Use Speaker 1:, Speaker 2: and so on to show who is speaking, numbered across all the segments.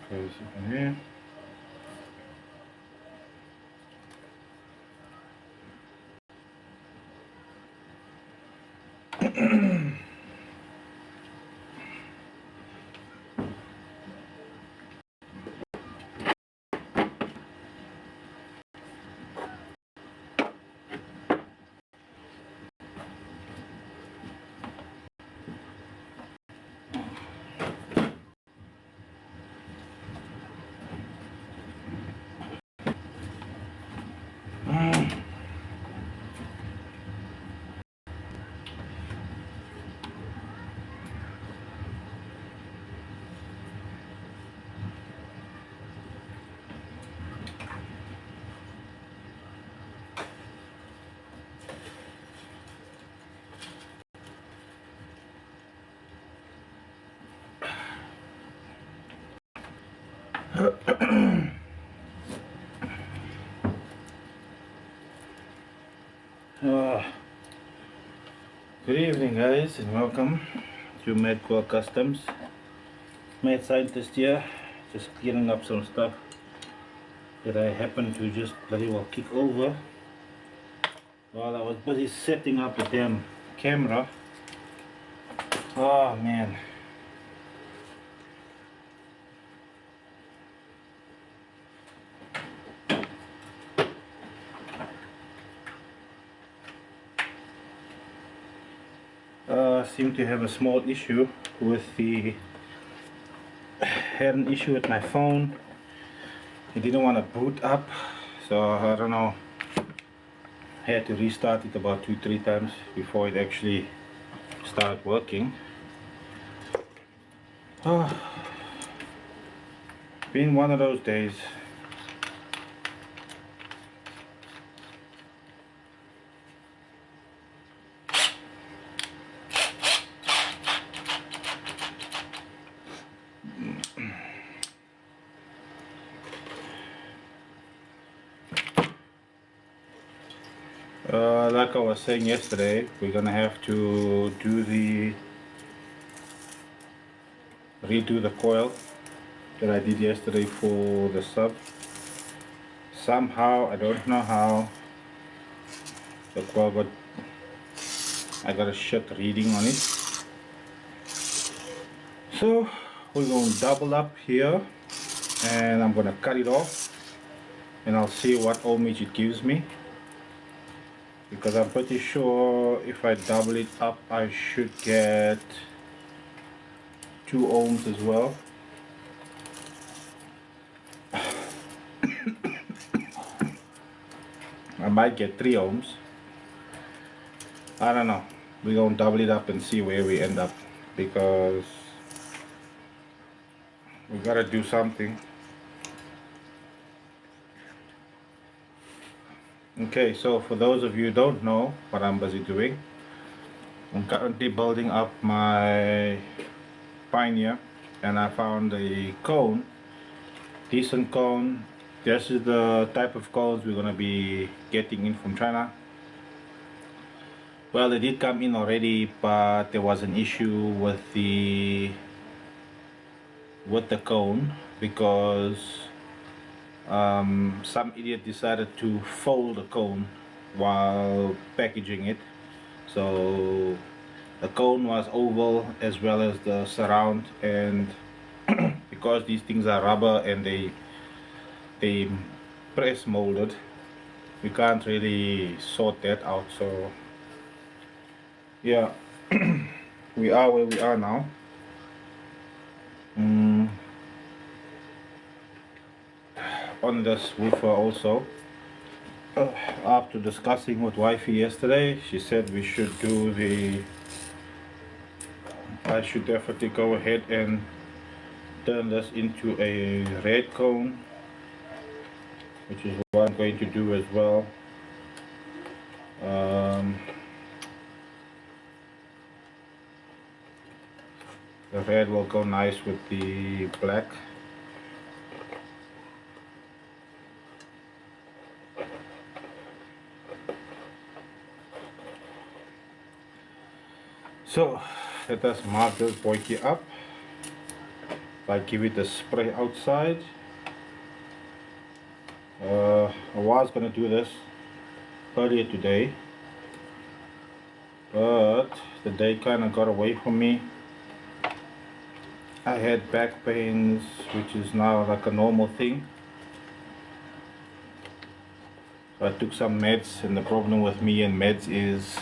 Speaker 1: close it here. Uh, Good evening, guys, and welcome to M.A.D Customs. M.A.D Scientist here, just clearing up some stuff that I happened to just bloody well kick over while I was busy setting up the damn camera. Oh man. Seem to have a small issue with had an issue with my phone. It didn't want to boot up, so I don't know. I had to restart it about 2-3 times before it actually started working. Oh, been one of those days. Like I was saying yesterday, we're gonna have to redo the coil that I did yesterday for the sub. Somehow, I don't know how, the coil I got a shit reading on it. So we're going to double up here, and I'm gonna cut it off, and I'll see what ohmage it gives me, because I'm pretty sure if I double it up I should get 2 ohms as well. I might get 3 ohms. I don't know. We're going to double it up and see where we end up, because we gotta do something. Okay, so for those of you who don't know what I'm busy doing, I'm currently building up my Pioneer, and I found a cone, decent cone. This is the type of cones we're gonna be getting in from China. Well, they did come in already, but there was an issue with the cone, because some idiot decided to fold the cone while packaging it. So the cone was oval as well as the surround, and because these things are rubber and they press molded, we can't really sort that out. So yeah, we are where we are now. On this woofer also, after discussing with wifey yesterday, she said we should do I should definitely go ahead and turn this into a red cone, which is what I'm going to do as well. The red will go nice with the black. So let us mark this boykie up. I give it a spray outside. I was gonna do this earlier today, but the day kind of got away from me. I had back pains, which is now like a normal thing. So I took some meds, and the problem with me and meds is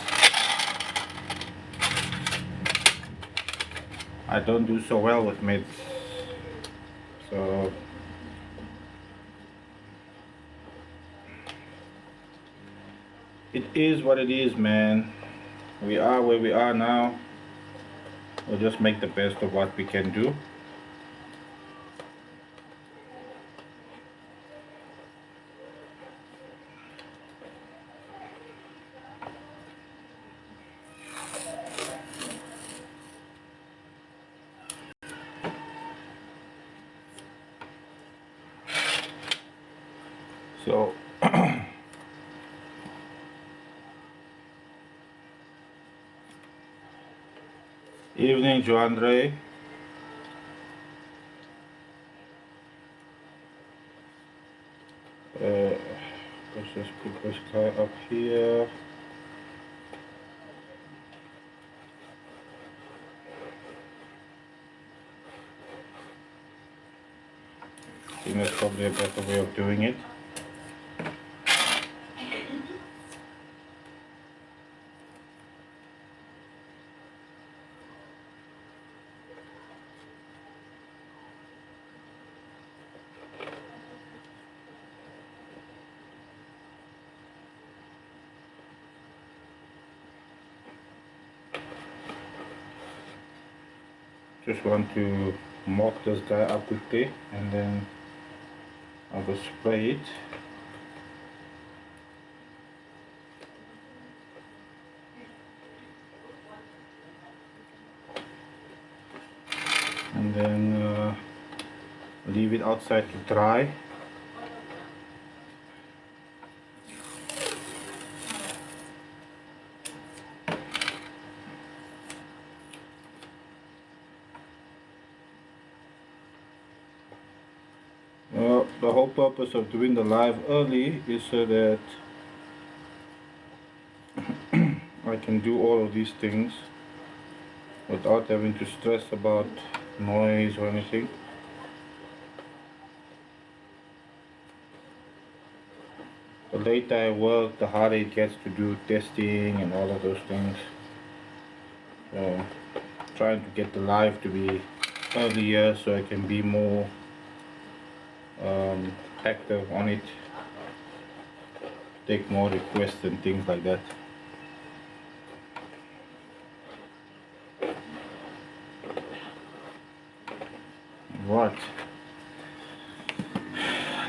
Speaker 1: I don't do so well with meds. So it is what it is, man. We are where we are now. We'll just make the best of what we can do. So evening, Joandre. Let's just put this guy up here. I think that's probably a better way of doing it. Just want to mop this guy up quickly, and then I'll just spray it. And then leave it outside to dry. The whole purpose of doing the live early is so that I can do all of these things without having to stress about noise or anything. The later I work, the harder it gets to do testing and all of those things. So trying to get the live to be earlier so I can be more active on it, take more requests and things like that. Right,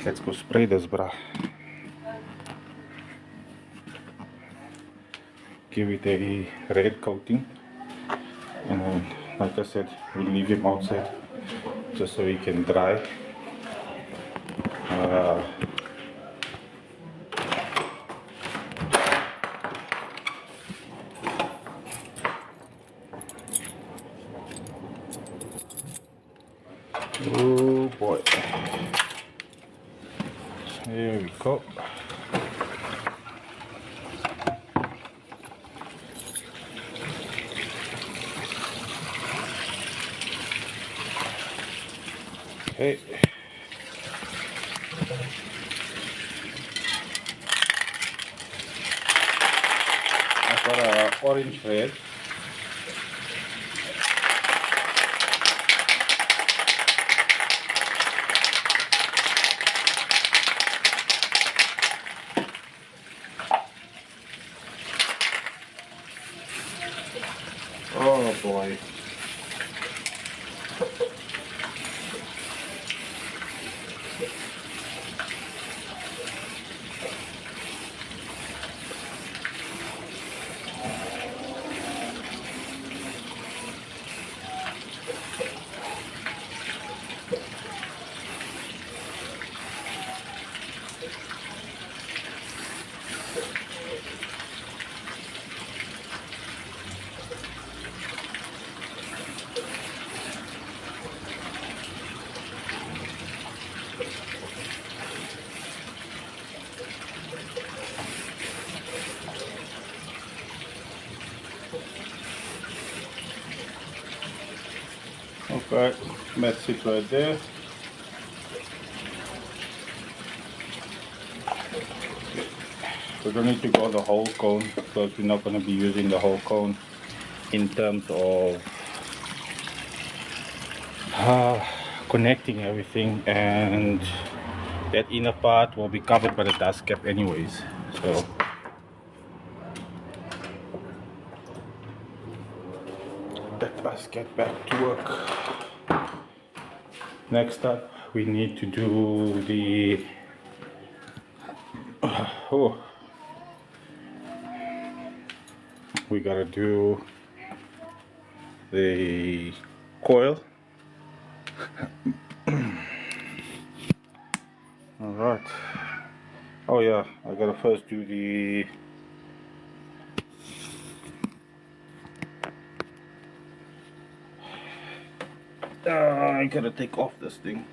Speaker 1: let's go spray this, bruh. Give it a red coating, and then, like I said, we'll leave him outside just so he can dry. Oh boy, here we go. Okay. I've got an orange red. Oh boy. Right, that sits right there. We don't need to go the whole cone because we're not going to be using the whole cone in terms of connecting everything, and that inner part will be covered by the dust cap anyways. So let us get back to work. Next up, we need to do the we gotta do the coil. All right. Oh yeah, I gotta first do the I gotta take off this thing.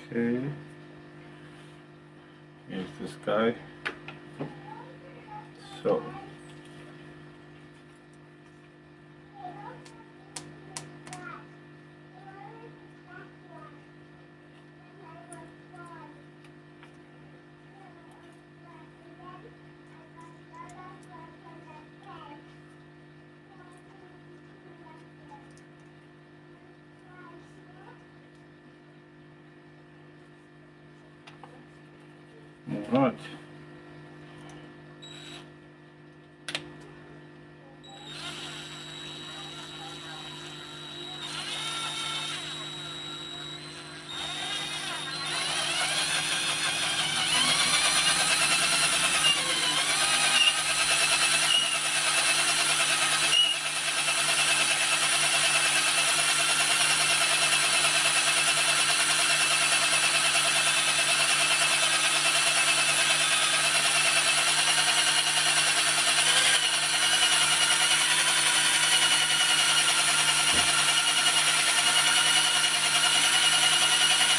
Speaker 1: Okay. Here's this guy. So all right.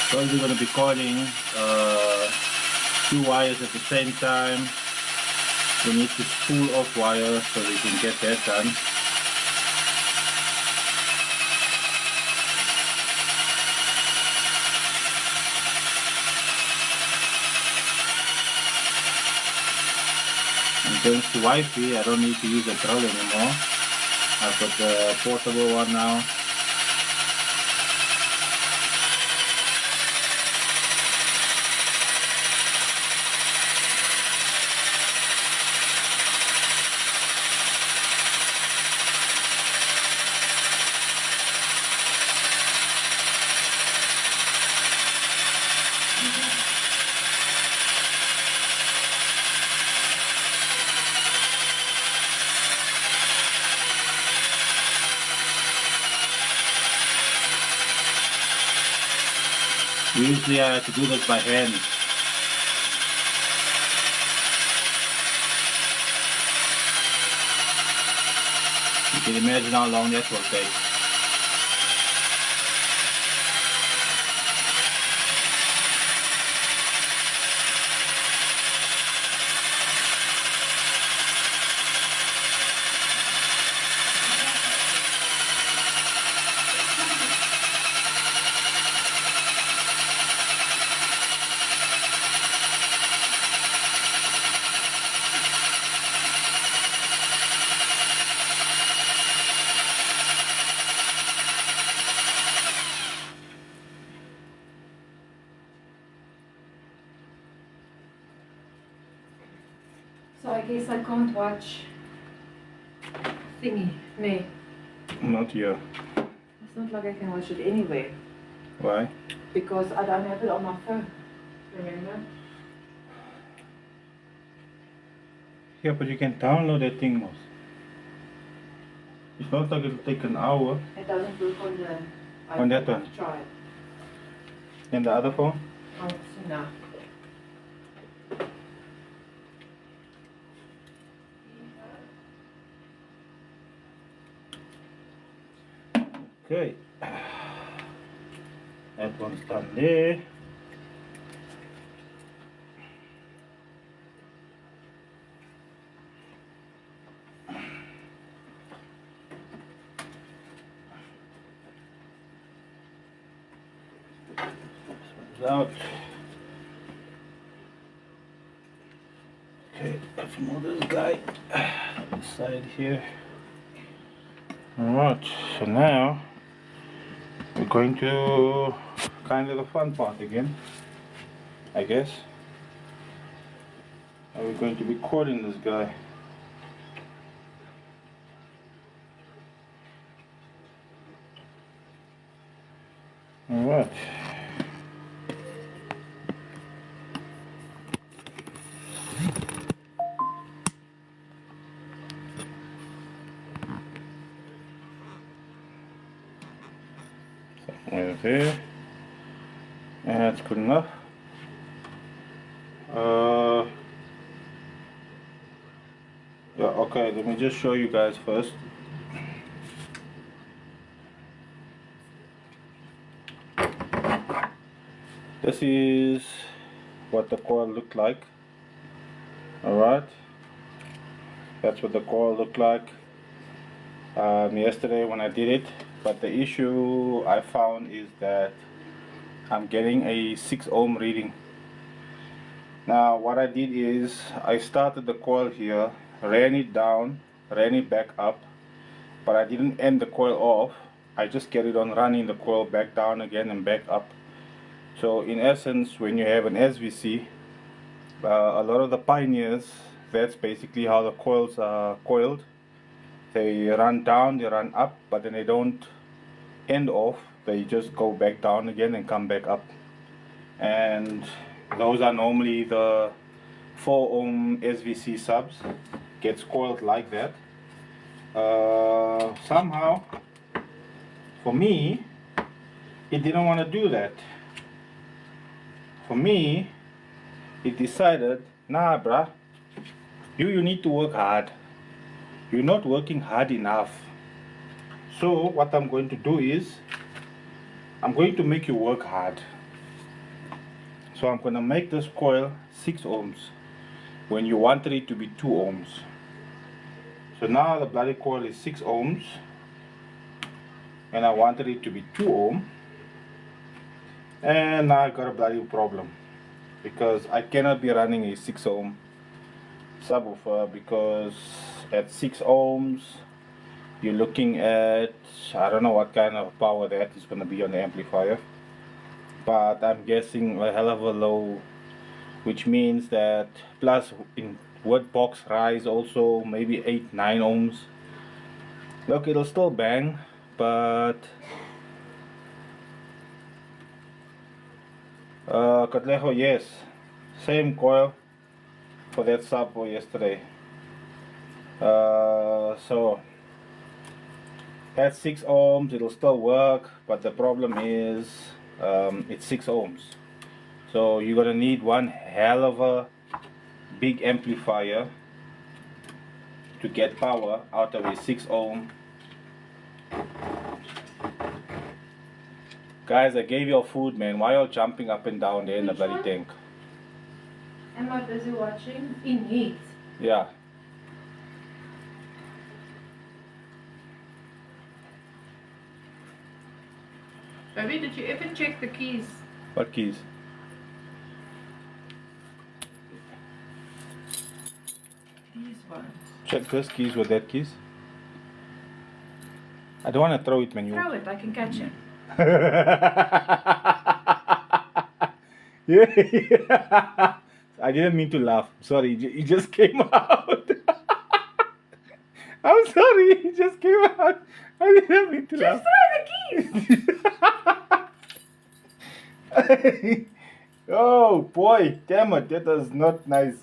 Speaker 1: So we're going to be coiling two wires at the same time. We need to spool off wires so we can get that done. And thanks to Wi-Fi, I don't need to use a drill anymore. I've got the portable one now. Usually I have to do this by hand. You can imagine how long that will take.
Speaker 2: So I guess I can't watch thingy, no.
Speaker 1: Not here.
Speaker 2: It's not like I can watch it anywhere.
Speaker 1: Why?
Speaker 2: Because I don't have it on my phone, remember?
Speaker 1: Yeah, but you can download that thing, Moss. It's not like it'll take an hour.
Speaker 2: It doesn't work on the iPhone.
Speaker 1: On that one?
Speaker 2: Try it.
Speaker 1: And the other phone?
Speaker 2: I'll see now.
Speaker 1: Okay, that one's done there. Out. Okay, let's move this guy this side here. Alright, so now we're going to kind of the fun part again, I guess. We're going to be coiling this guy. Alright. There. That's good enough. Yeah, okay, let me just show you guys first. This is what the coil looked like. Alright. That's what the coil looked like yesterday when I did it. But the issue I found is that I'm getting a 6 ohm reading. Now what I did is I started the coil here, ran it down, ran it back up, but I didn't end the coil off. I just carried on running the coil back down again and back up. So in essence, when you have an SVC, a lot of the pioneers, that's basically how the coils are coiled. They run down, they run up, but then they don't end off. They just go back down again and come back up. And those are normally the 4 ohm SVC subs. Gets coiled like that. Somehow, for me, it didn't want to do that. For me, it decided, nah bruh, you need to work hard. You're not working hard enough. So what I'm going to do is, I'm going to make you work hard. So I'm going to make this coil 6 ohms when you wanted it to be 2 ohms. So now the bloody coil is 6 ohms and I wanted it to be 2 ohm, and now I got a bloody problem because I cannot be running a 6 ohm subwoofer, because at 6 ohms you're looking at, I don't know what kind of power that is going to be on the amplifier, but I'm guessing a hell of a low, which means that plus in word box rise also maybe 8-9 ohms. Look, it'll still bang, but Katlejo, yes, same coil for that sub for yesterday. So at 6 ohms it'll still work, but the problem is it's 6 ohms, so you're gonna need one hell of a big amplifier to get power out of a 6 ohm. Guys, I gave you food, man. Why y'all jumping up and down there in the bloody tank?
Speaker 2: Am I busy watching? In heat.
Speaker 1: Yeah.
Speaker 2: Baby, did you ever check the keys?
Speaker 1: What keys?
Speaker 2: These ones.
Speaker 1: Check this keys with that keys. I don't want to throw it, man.
Speaker 2: Throw it, I can catch it.
Speaker 1: Yeah. I didn't mean to laugh. Sorry, it just came out. I'm sorry, it just came out. I didn't mean to laugh.
Speaker 2: Just throw the keys!
Speaker 1: Oh boy, damn it, that was not nice.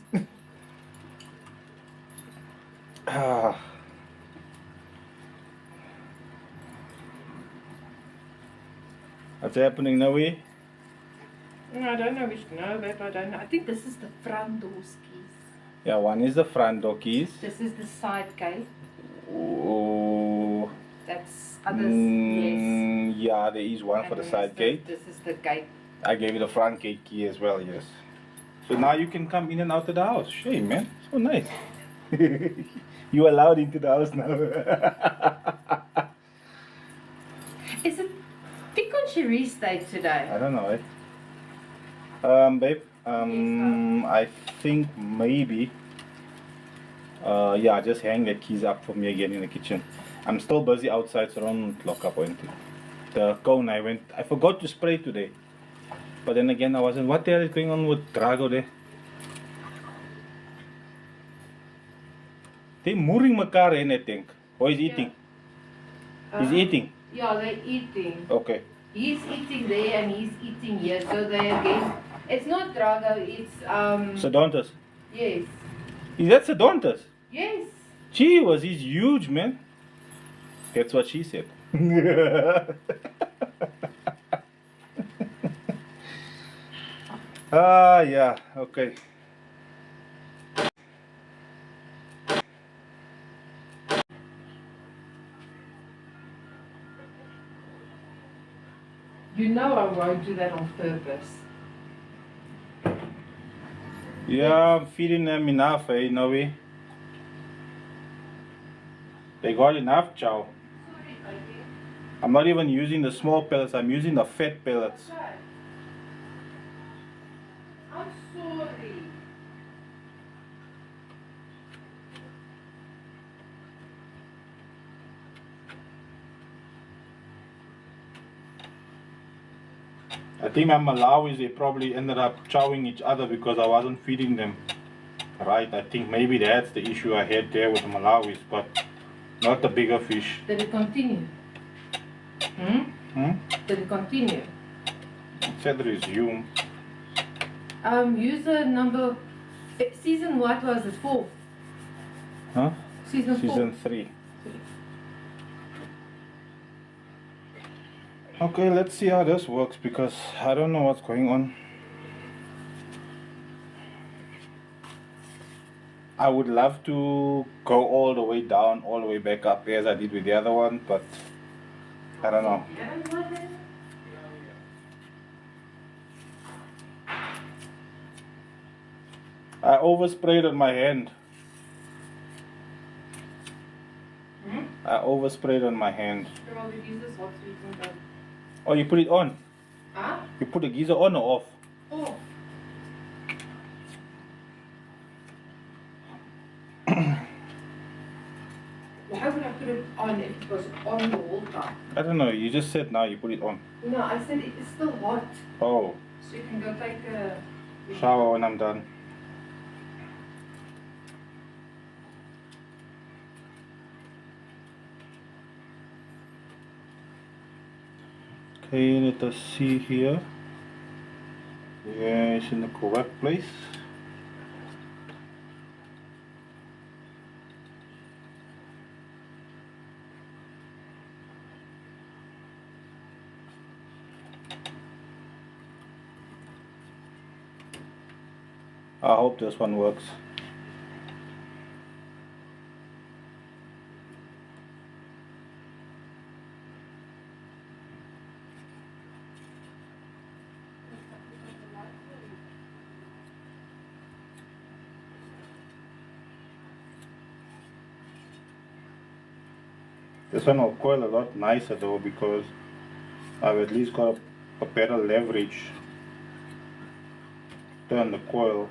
Speaker 1: What's happening now?
Speaker 2: I don't know which. No, that I don't know. I think this is the front door's keys.
Speaker 1: Yeah, one is the front door keys.
Speaker 2: This is the side gate.
Speaker 1: Oh.
Speaker 2: That's others. Yes.
Speaker 1: Yeah, there is one for
Speaker 2: And
Speaker 1: the
Speaker 2: then
Speaker 1: side gate.
Speaker 2: This is the gate.
Speaker 1: I gave you the front gate key as well, yes. So now you can come in and out of the house. Shame, man. So nice. You allowed into the house now.
Speaker 2: Is it Pecan Cherie's day today?
Speaker 1: I don't know, eh? Babe, I think maybe, yeah, just hang the keys up for me again in the kitchen. I'm still busy outside, so don't lock up or anything. The cone, I forgot to spray today. But then again, I wasn't, what the hell is going on with Drago there? They're mooring mekaar in, I think. Or he's eating? He's eating?
Speaker 2: Yeah, they're eating.
Speaker 1: Okay.
Speaker 2: He's eating there and he's eating here, so they again. It's not Drago, it's
Speaker 1: Sedontus?
Speaker 2: Yes.
Speaker 1: Is that Sedontus?
Speaker 2: Yes.
Speaker 1: Gee, he's huge, man. That's what she said. Ah, yeah, okay.
Speaker 2: You know I won't do that on purpose.
Speaker 1: Yeah, I'm feeding them enough, eh, Noe? They got enough chow.
Speaker 2: Sorry, baby.
Speaker 1: I'm not even using the small pellets, I'm using the fat pellets.
Speaker 2: Okay. I'm sorry.
Speaker 1: I think my Malawis, they probably ended up chowing each other because I wasn't feeding them right. I think maybe that's the issue I had there with the Malawis, but not the bigger fish.
Speaker 2: Did it continue? Did it continue?
Speaker 1: It said resume.
Speaker 2: User number. Season what was it? 4?
Speaker 1: Huh?
Speaker 2: Season 4.
Speaker 1: Season 3. Okay, let's see how this works because I don't know what's going on. I would love to go all the way down, all the way back up as I did with the other one, but I don't know. I oversprayed on my hand. I oversprayed on my hand. Oh, you put it on?
Speaker 2: Huh?
Speaker 1: You put the geyser on or off?
Speaker 2: Oh. Why would I put it on if it was on the whole time?
Speaker 1: I don't know, you just said now you put it on.
Speaker 2: No, I said it is still hot.
Speaker 1: Oh.
Speaker 2: So you can go take a
Speaker 1: Shower when I'm done. Okay, let us see here. Yeah, it's in the correct place. I hope this one works. This one will coil a lot nicer though because I've at least got a better leverage. Turn the coil.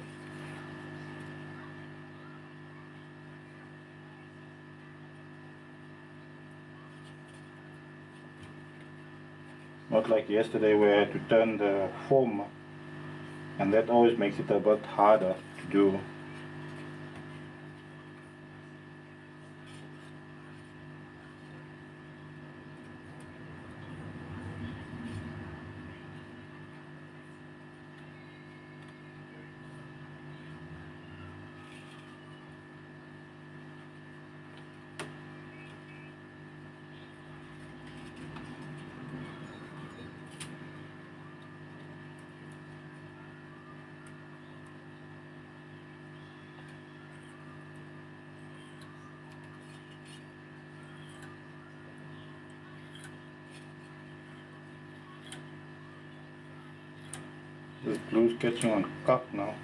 Speaker 1: Not like yesterday where I had to turn the foam, and that always makes it a bit harder to do. The glue's catching on cup now.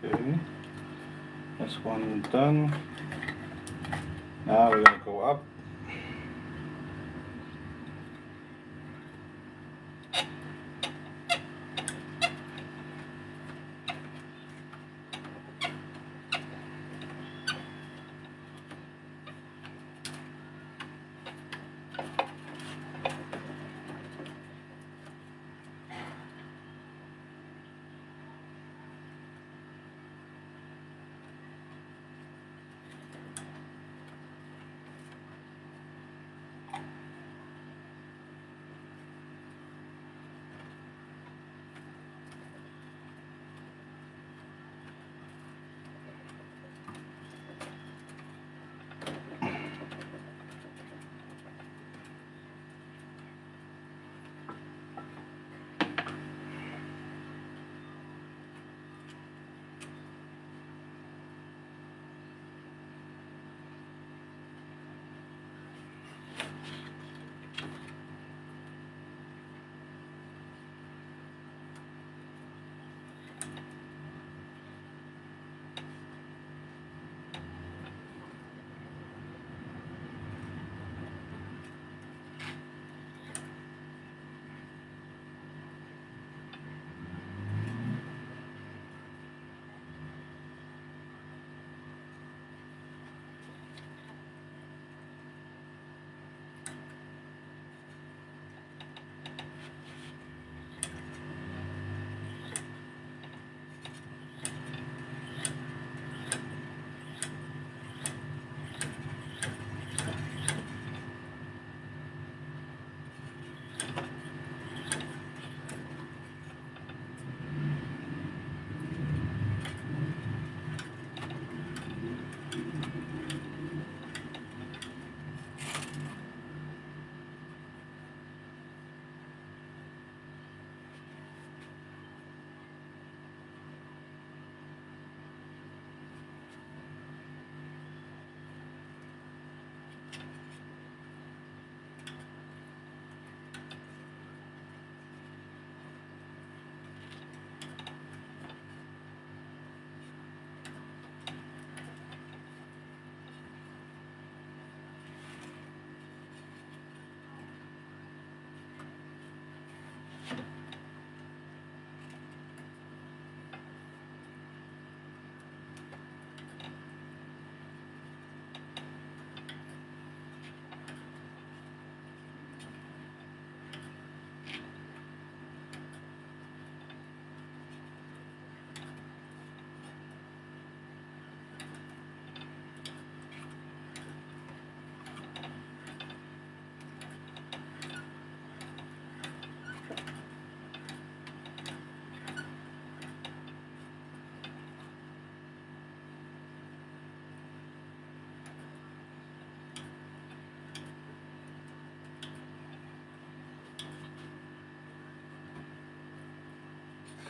Speaker 1: Okay, that's one done. Now we're gonna go up.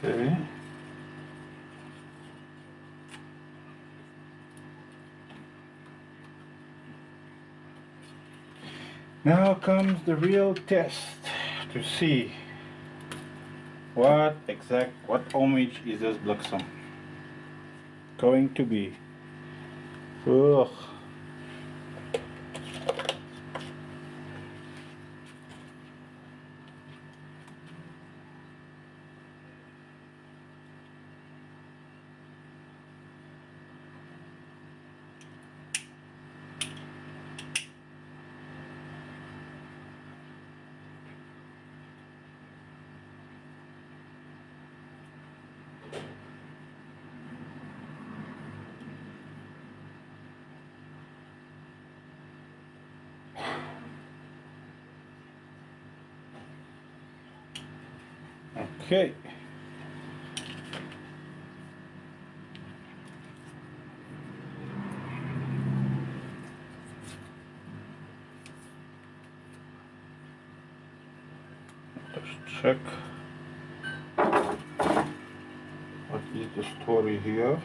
Speaker 1: Okay. Now comes the real test to see what ohmage is this bliksem going to be. Ugh. Okay. Let's check what is the story here.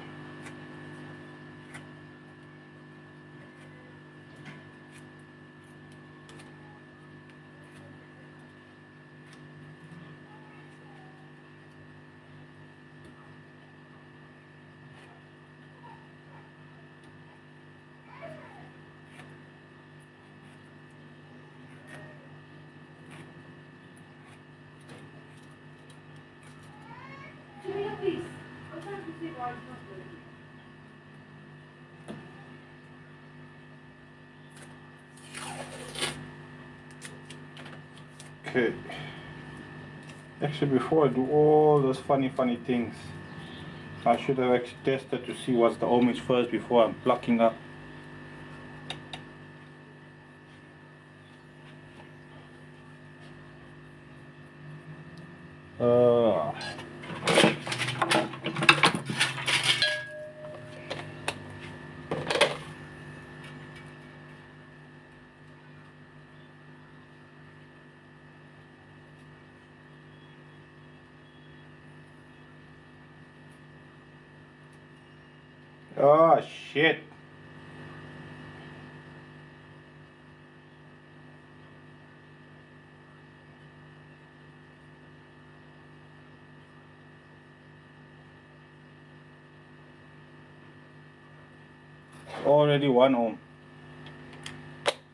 Speaker 2: Julia, please. I'm trying to see why it's not working.
Speaker 1: Okay. Actually, before I do all those funny things, I should have actually tested to see what's the ohmage first before I'm plucking up. Uh, oh shit. Already 1 ohm.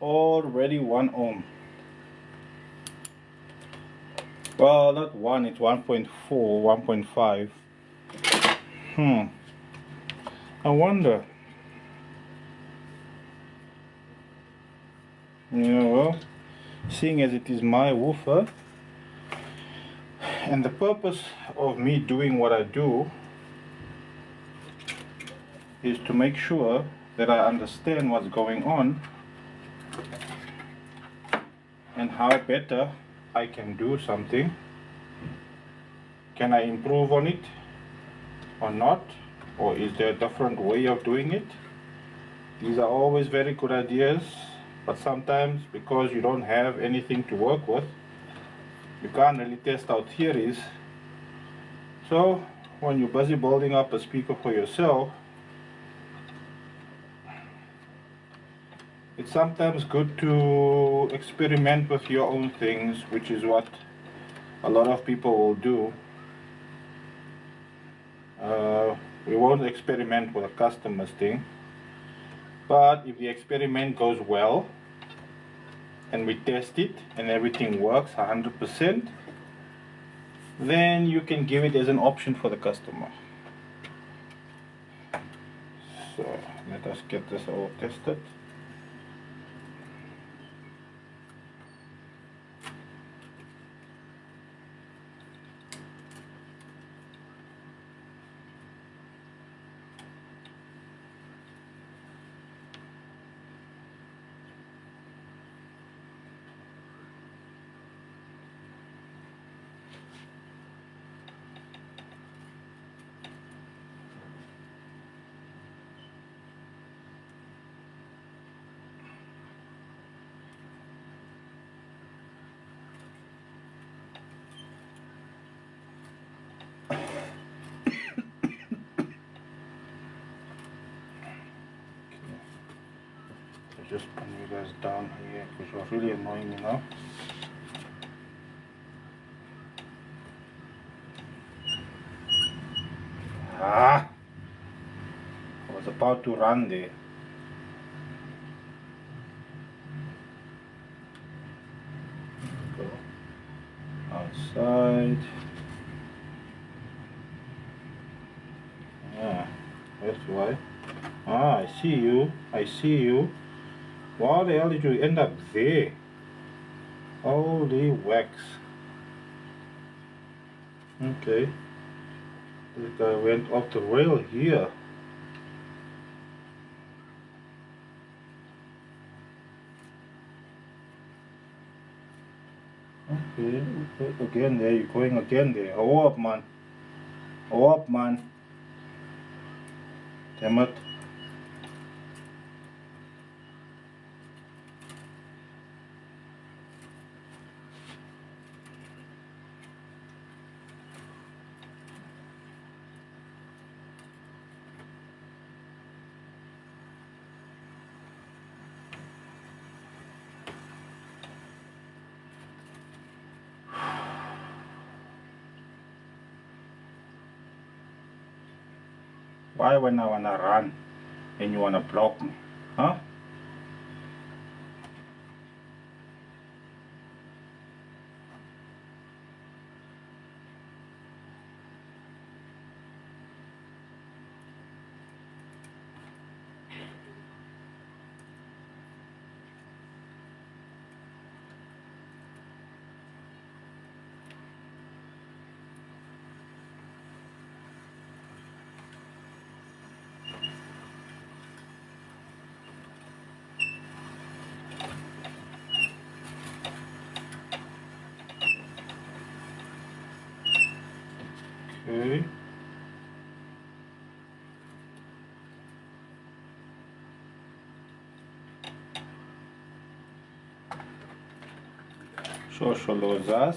Speaker 1: Already 1 ohm. Well, not 1, it's 1.4, 1.5. I wonder. Well, seeing as it is my woofer, and the purpose of me doing what I do is to make sure that I understand what's going on and how better I can do something. Can I improve on it or not? Or is there a different way of doing it? These are always very good ideas, but sometimes because you don't have anything to work with, you can't really test out theories. So when you're busy building up a speaker for yourself, it's sometimes good to experiment with your own things, which is what a lot of people will do. We won't experiment with a customer's thing, but if the experiment goes well and we test it and everything works 100%, then you can give it as an option for the customer. So let us get this all tested. just put you guys down here because you're really annoying me now. Ah! I was about to run there. Go outside. Yeah, that's why. Ah, I see you. I see you. Why the hell did you end up there? Holy wax. Okay. This guy went off the rail here. Okay, okay, again there, you're going again there. Hold up, man. Hold up, man. Damn it. Why when I wanna run and you wanna block me? Huh? Okay. Sociolosas.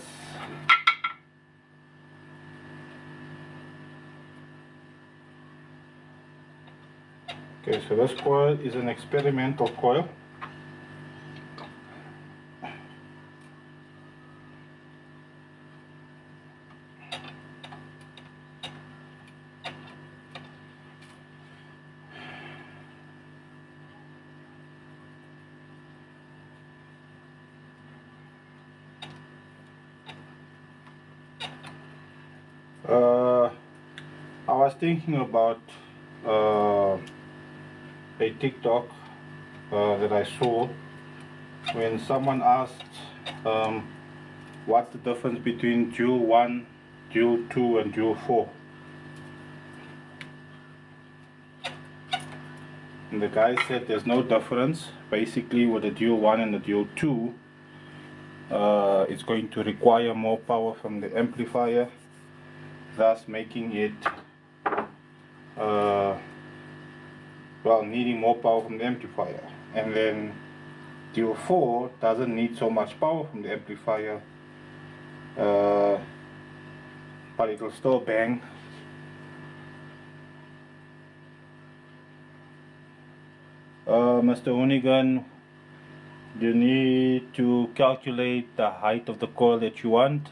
Speaker 1: Okay, so this coil is an experimental coil. I was thinking about a TikTok that I saw when someone asked what's the difference between dual 1, dual 2 and dual 4. And the guy said there's no difference. Basically with the dual 1 and the dual 2 it's going to require more power from the amplifier, thus making it well, needing more power from the amplifier. And then dual 4 doesn't need so much power from the amplifier, but it will still bang. Mr. Hoonigan, you need to calculate the height of the coil that you want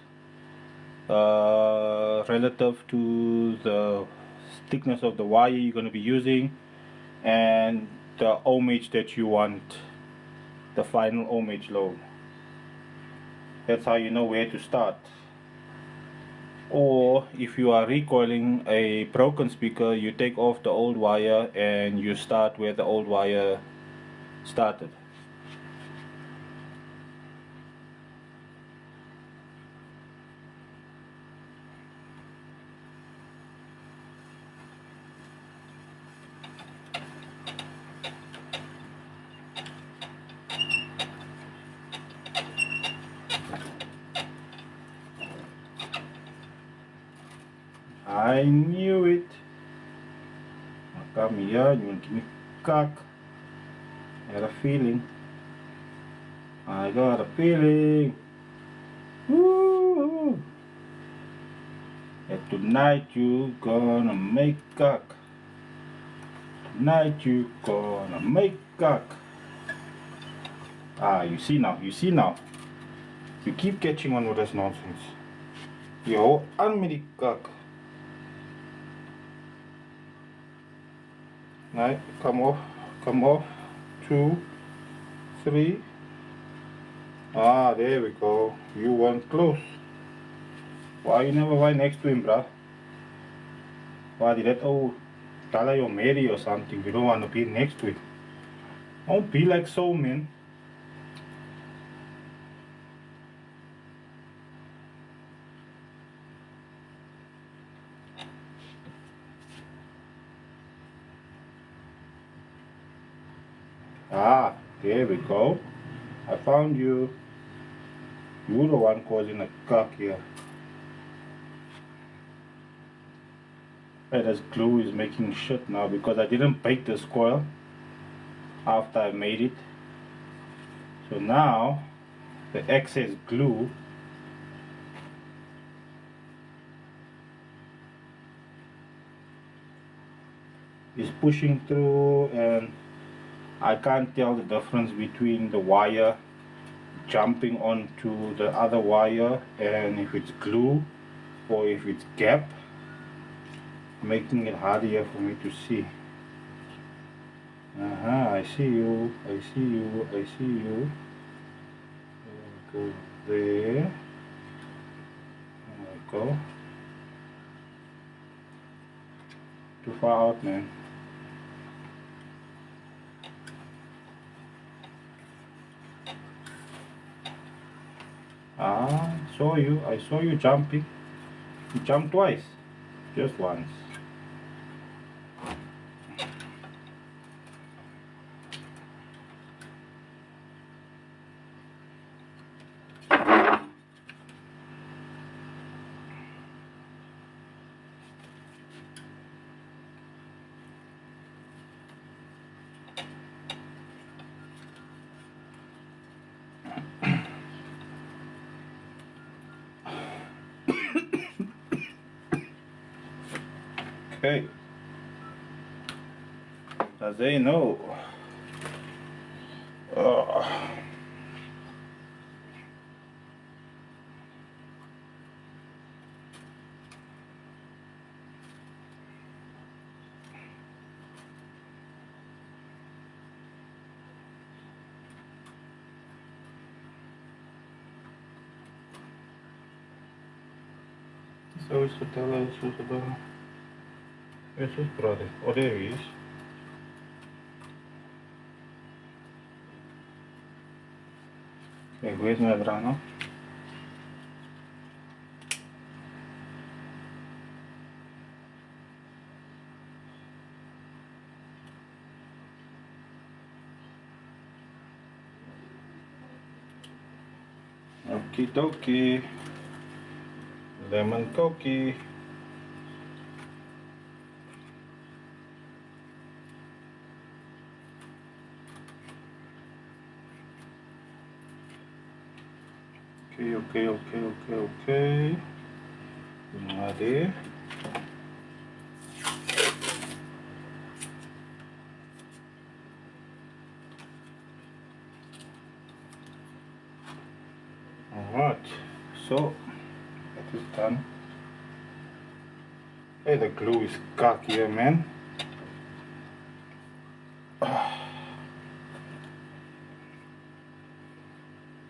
Speaker 1: relative to the thickness of the wire you're going to be using and the ohmage that you want, the final ohmage load. That's how you know where to start. Or if you are recoiling a broken speaker, you take off the old wire and you start where the old wire started. I knew it. Come here, you want to give me cock. I got a feeling. I got a feeling. Woo! And tonight you gonna make cock. Tonight you gonna make cock. Ah, you see now, you see now. You keep catching on with this nonsense. Yo, aan met die kak. Nee, come off, come off. 2, 3. Ah, there we go. You weren't close. Why you never right next to him, bruh? Why did that tell you M.A.D or something? You don't want to be next to it. Don't be like so, man. Ah, there we go. I found you. You're the one causing a cock here. Hey, this glue is making shit now because I didn't bake this coil after I made it. So now the excess glue is pushing through, and I can't tell the difference between the wire jumping onto the other wire and if it's glue or if it's gap, making it harder for me to see. I see you, I see you, I see you. Go there. There we go. Too far out, man. Ah, I saw you jumping. You jumped twice, just once. Okay. As they know. So is the teller, so is the... Where's his brother? Oh, there he is. Okay, where's my brother? Okie dokie. Lemon cookie. Okay. M.A.D. Alright, so that is done. Hey, the glue is stuck here, man.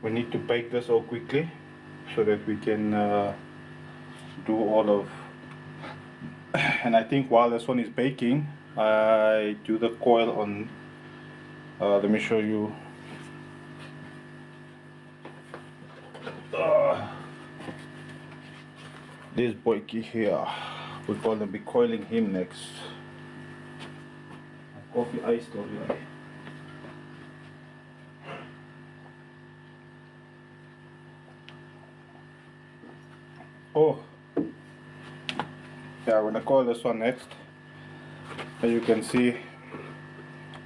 Speaker 1: We need to bake this all quickly so that we can do all of, and I think while this one is baking, I do the coil on, let me show you. This boyki here, we're going to be coiling him next. Coffee iced already. Oh, yeah, I'm gonna coil this one next. As you can see,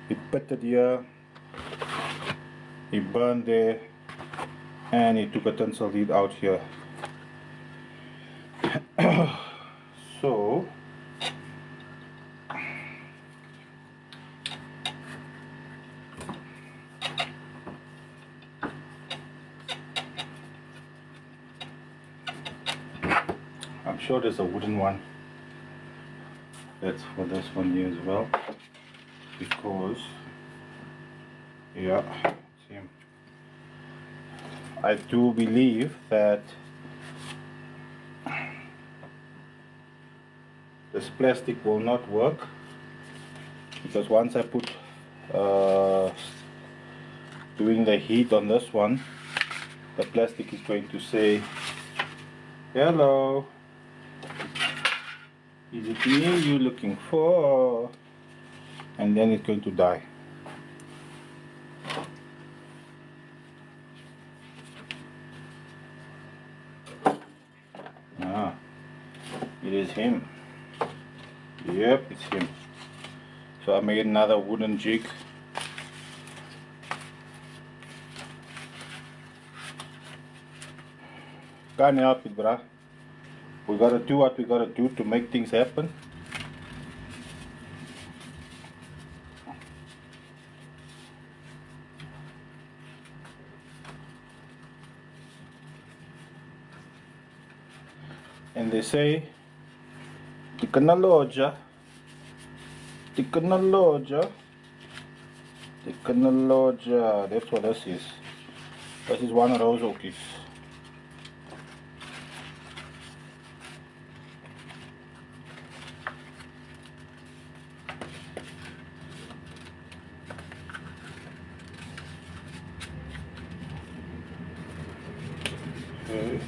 Speaker 1: it pitted here, it burned there, and it took a tensile lead out here. So sure there's a wooden one that's for this one here as well, because yeah, see, I do believe that this plastic will not work, because once I put doing the heat on this one, the plastic is going to say, hello, is it me you're looking for? And then it's going to die. Ah, it is him. Yep, it's him. So I made another wooden jig. Can't help it, bruh. We gotta do what we gotta do to make things happen. And they say, technologia, technologia, technologia. That's what this is. This is one of those okies. Okay.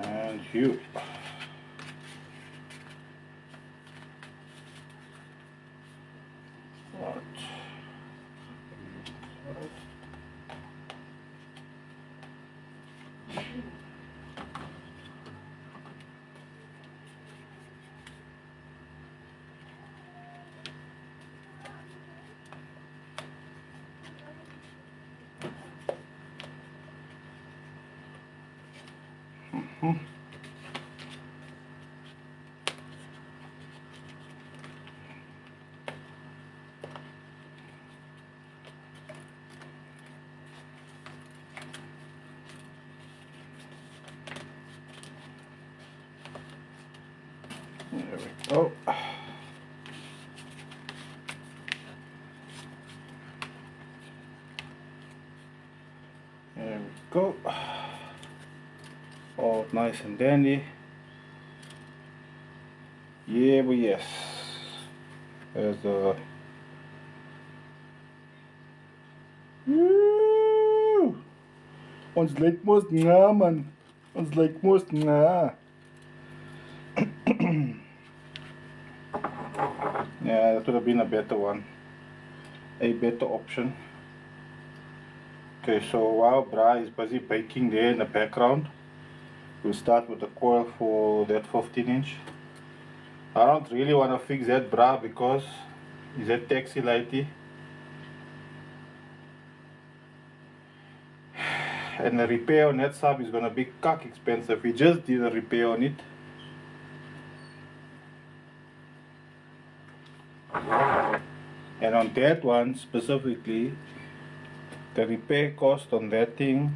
Speaker 1: And you. What? There we go. There we go. All nice and dandy. Yeah, but yes. There's the. Woo! Ons lyk mos nga, man. Ons lyk mos nga. Yeah, that would have been a better one. A better option. Okay, so while Bra is busy baking there in the background, we'll start with the coil for that 15-inch. I don't really want to fix that Bra because it's that taxi lighty. And the repair on that sub is gonna be cock expensive. We just did a repair on it. And on that one specifically, the repair cost on that thing,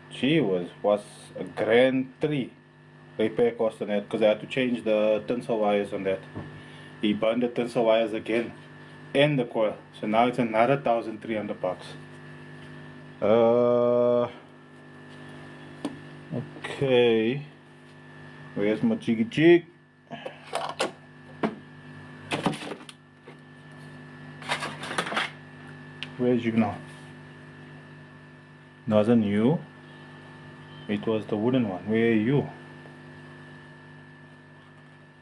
Speaker 1: gee was $1,300 repair cost on that, because I had to change the tensile wires on that. He burned the tensile wires again and the coil, so now it's another $1,300. Okay, where's my jiggy jig? Where's you now? Wasn't you? It was the wooden one. Where are you?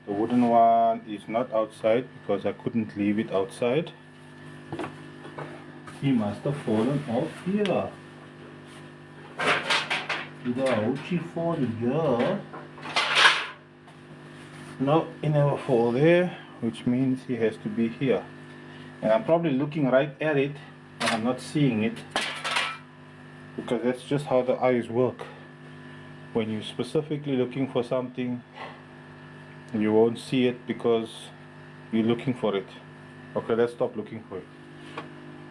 Speaker 1: The wooden one is not outside because I couldn't leave it outside. He must have fallen off here. Did the Hochi fall here? No, he never fall there, which means he has to be here. And I'm probably looking right at it and I'm not seeing it, because that's just how the eyes work. When you're specifically looking for something, you won't see it because We're looking for it. Okay, let's stop looking for it.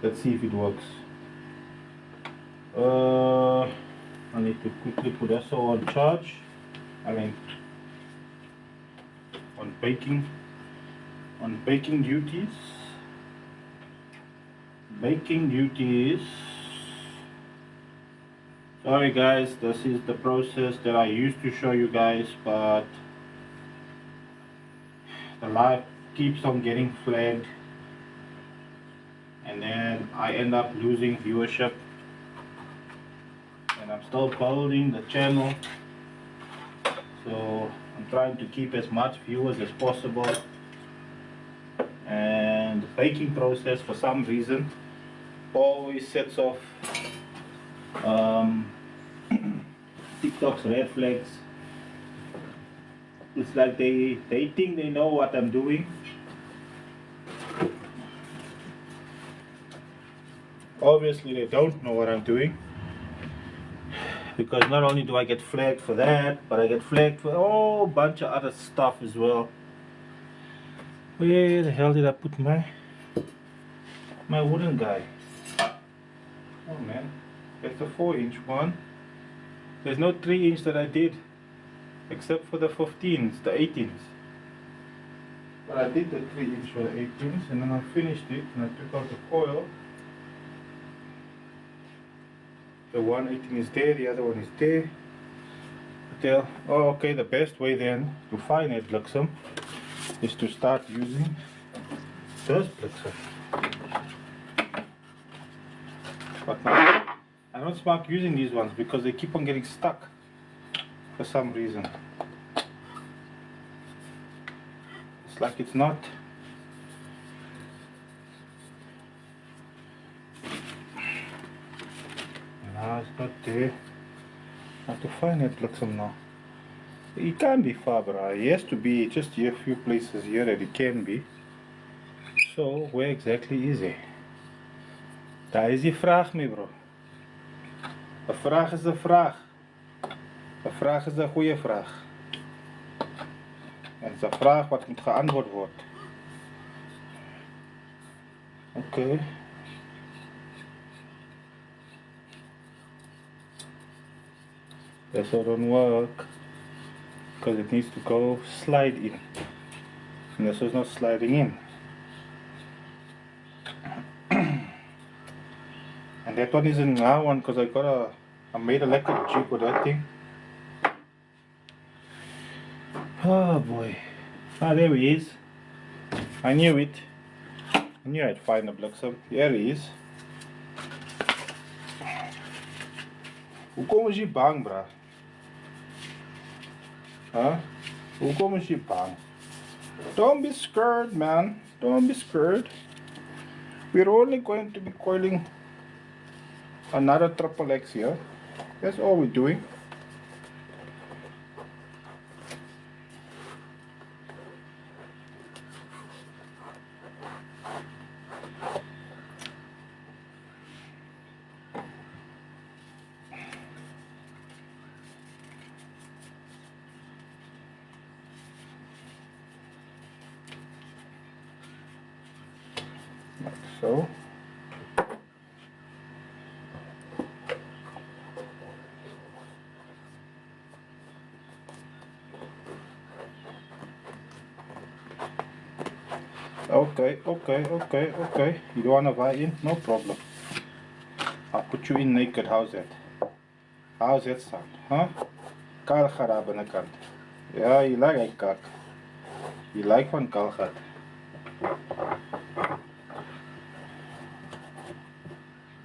Speaker 1: Let's see if it works. I need to quickly put SO on charge. I mean, on baking duties. Baking duties. Sorry guys, this is the process that I used to show you guys, but the live keeps on getting flagged, and then I end up losing viewership, and I'm still building the channel, so I'm trying to keep as much viewers as possible. And the baking process, for some reason, always sets off TikTok's red flags. It's like they think they know what I'm doing. Obviously they don't know what I'm doing, because not only do I get flagged for that, but I get flagged for a whole bunch of other stuff as well. Where the hell did I put my wooden guy? Oh man, it's a 4-inch one. There's no 3-inch that I did, except for the 15s, the 18s. But I did the 3-inch for the 18s, and then I finished it, and I took out the coil. The 118 is there, the other one is there. Oh, okay, the best way then to find a bliksem is to start using this bliksem. But now, I don't spark using these ones because they keep on getting stuck for some reason. It's like it's not. No, it's not there. I have to find it, bliksem now. It can't be far, bro. He has to be just here, a few places here that it can be. So, where exactly is he? Daar is die vraag mee, bro. Een vraag is een vraag. Een vraag is een goede vraag. En het is een vraag wat moet geantwoord worden. Oké. This won't work because it needs to go slide in, and this is not sliding in. And that one isn't now one because I made a lekker jig with that thing. Oh boy. Ah, there he is. I knew it. I knew I'd find the bliksem. Here he is. Hoekom is jy bang, bruh? Huh? Hoekom is jy bang? Don't be scared, man. Don't be scared. We're only going to be coiling another triple X here. That's all we're doing. Like so. Okay. You don't wanna buy in? No problem. I'll put you in naked. How's that? How's that sound? Huh? Kalgat daar binnenkant. Ja, you like it, kak. You like van kalgat.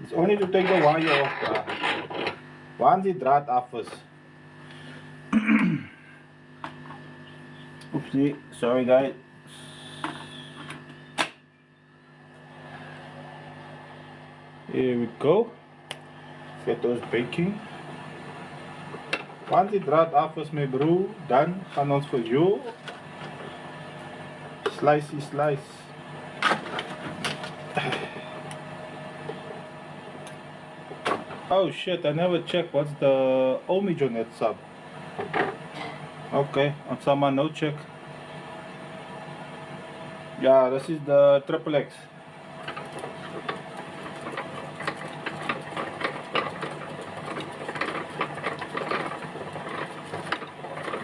Speaker 1: It's only to take the wire off. Once die draad af is. Oopsie, sorry guys. Here we go. Get those baking. Once die draad af is, my bro, dan gaan ons vir jou slice. Oh shit, I never checked what's the ohmage on that sub. Okay, on someone no check. Yeah, this is the triple X.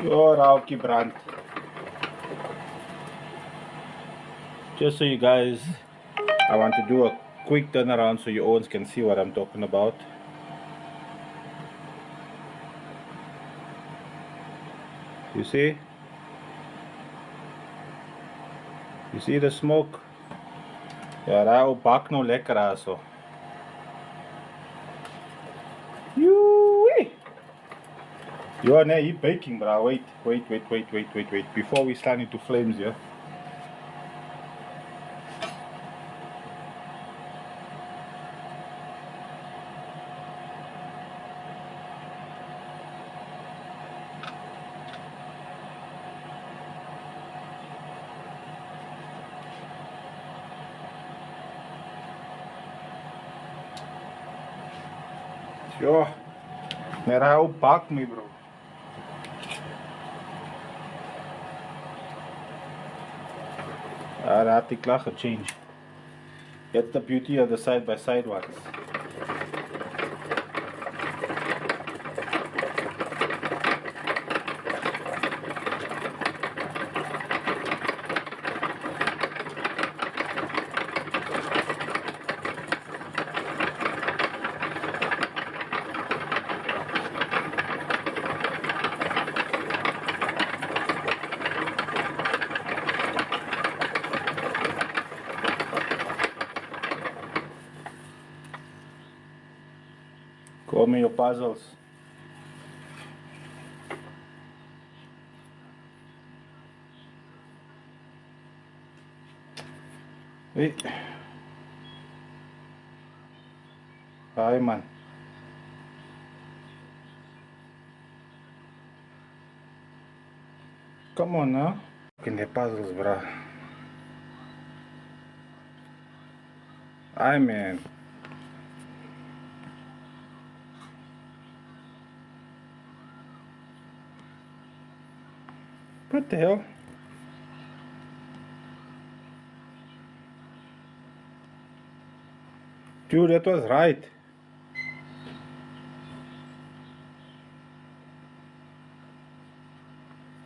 Speaker 1: Your Rauki brand. Just so you guys, I want to do a quick turnaround so you all can see what I'm talking about. You see? You see the smoke? Ja, daar op bak nou lekker also. Joey! Yo, nee, you baking, bro. Wait. Before we start into flames, yeah. Yo, nee, daar op bak me, bro. Daar had ik klaar gechanged. That's the beauty of the side-by-side ones. Call me your puzzles. Hey. Hi, man. Come on now. In the puzzles, bro. Hi, man. What the hell? Dude, that was right.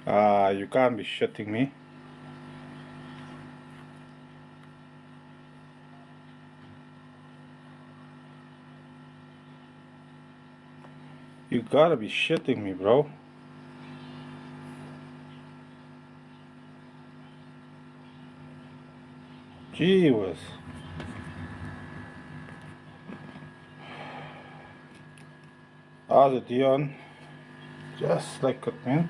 Speaker 1: Ah, you can't be shitting me. You gotta be shitting me, bro. Gee whiz. How's it, Dion? Just like it, man.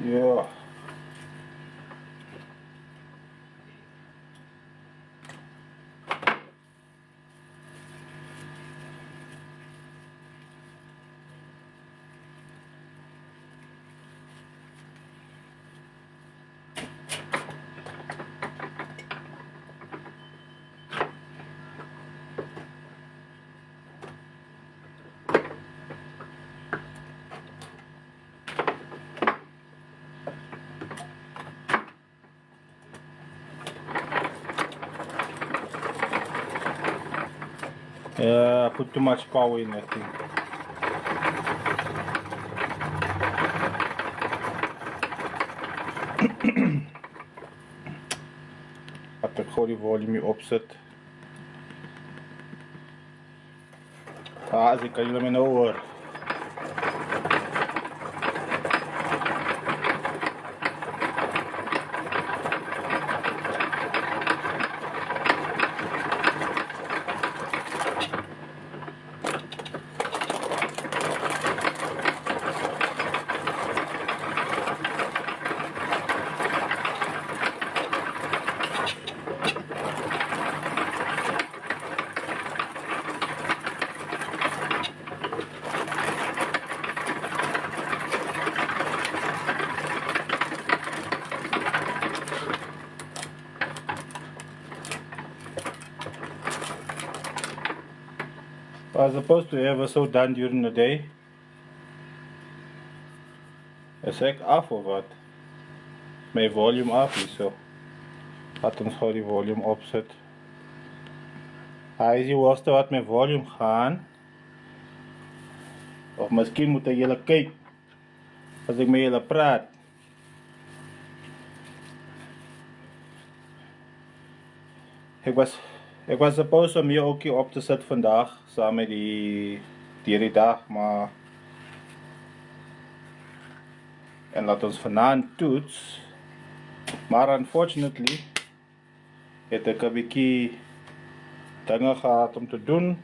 Speaker 1: Yeah. Yeah, I put too much power in that thing. Had ik gewoon die volume opzet. Ah, ze kan jullie me nou horen. I was supposed to have it so done during the day. Is ek af of wat? My volume af hierso. Laat ons gou die volume opsit. Hy is die hoogste wat my volume gaan. Of miskien moet hy julle kyk as ek met julle praat. Ek was supposed om hier ook hier op te sit vandag saam met die dag, maar en laat ons vanaand toets. Maar unfortunately het ek 'n bietjie dinge gehad om te doen.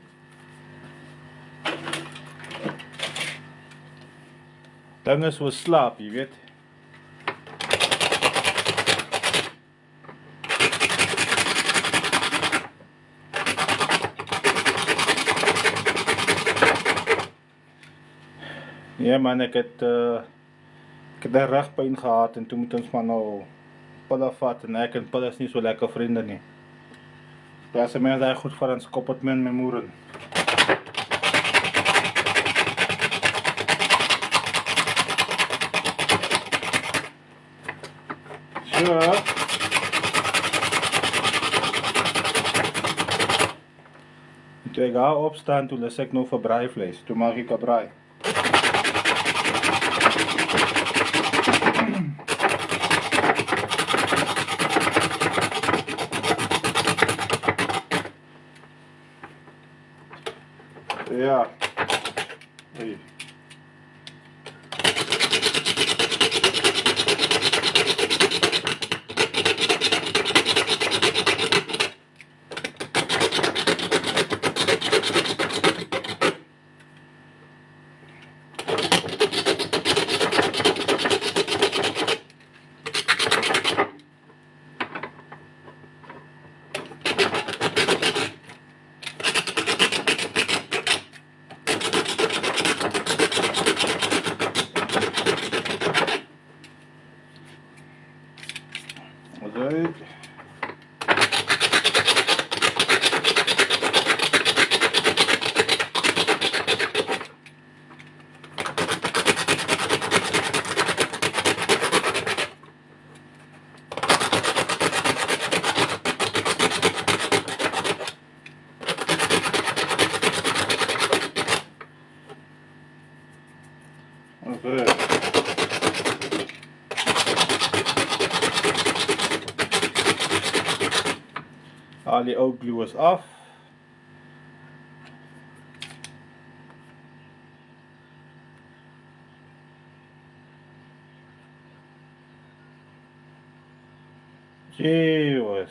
Speaker 1: Dinge soos slaap, jy weet. Ja man, ek het 'n rugpyn gehad en toe moet ons maar nou pille vat en ek en pille is nie so lekker vriende nie. Plaas my daai goed vir ons kop het met my moeder. So. Toe ek gou opstaan, toe lus ek nou vir braaivleis. Toe maak ek 'n braai. Ja. Hey. Alright. Okay. Al die ou glue is af. Jezus.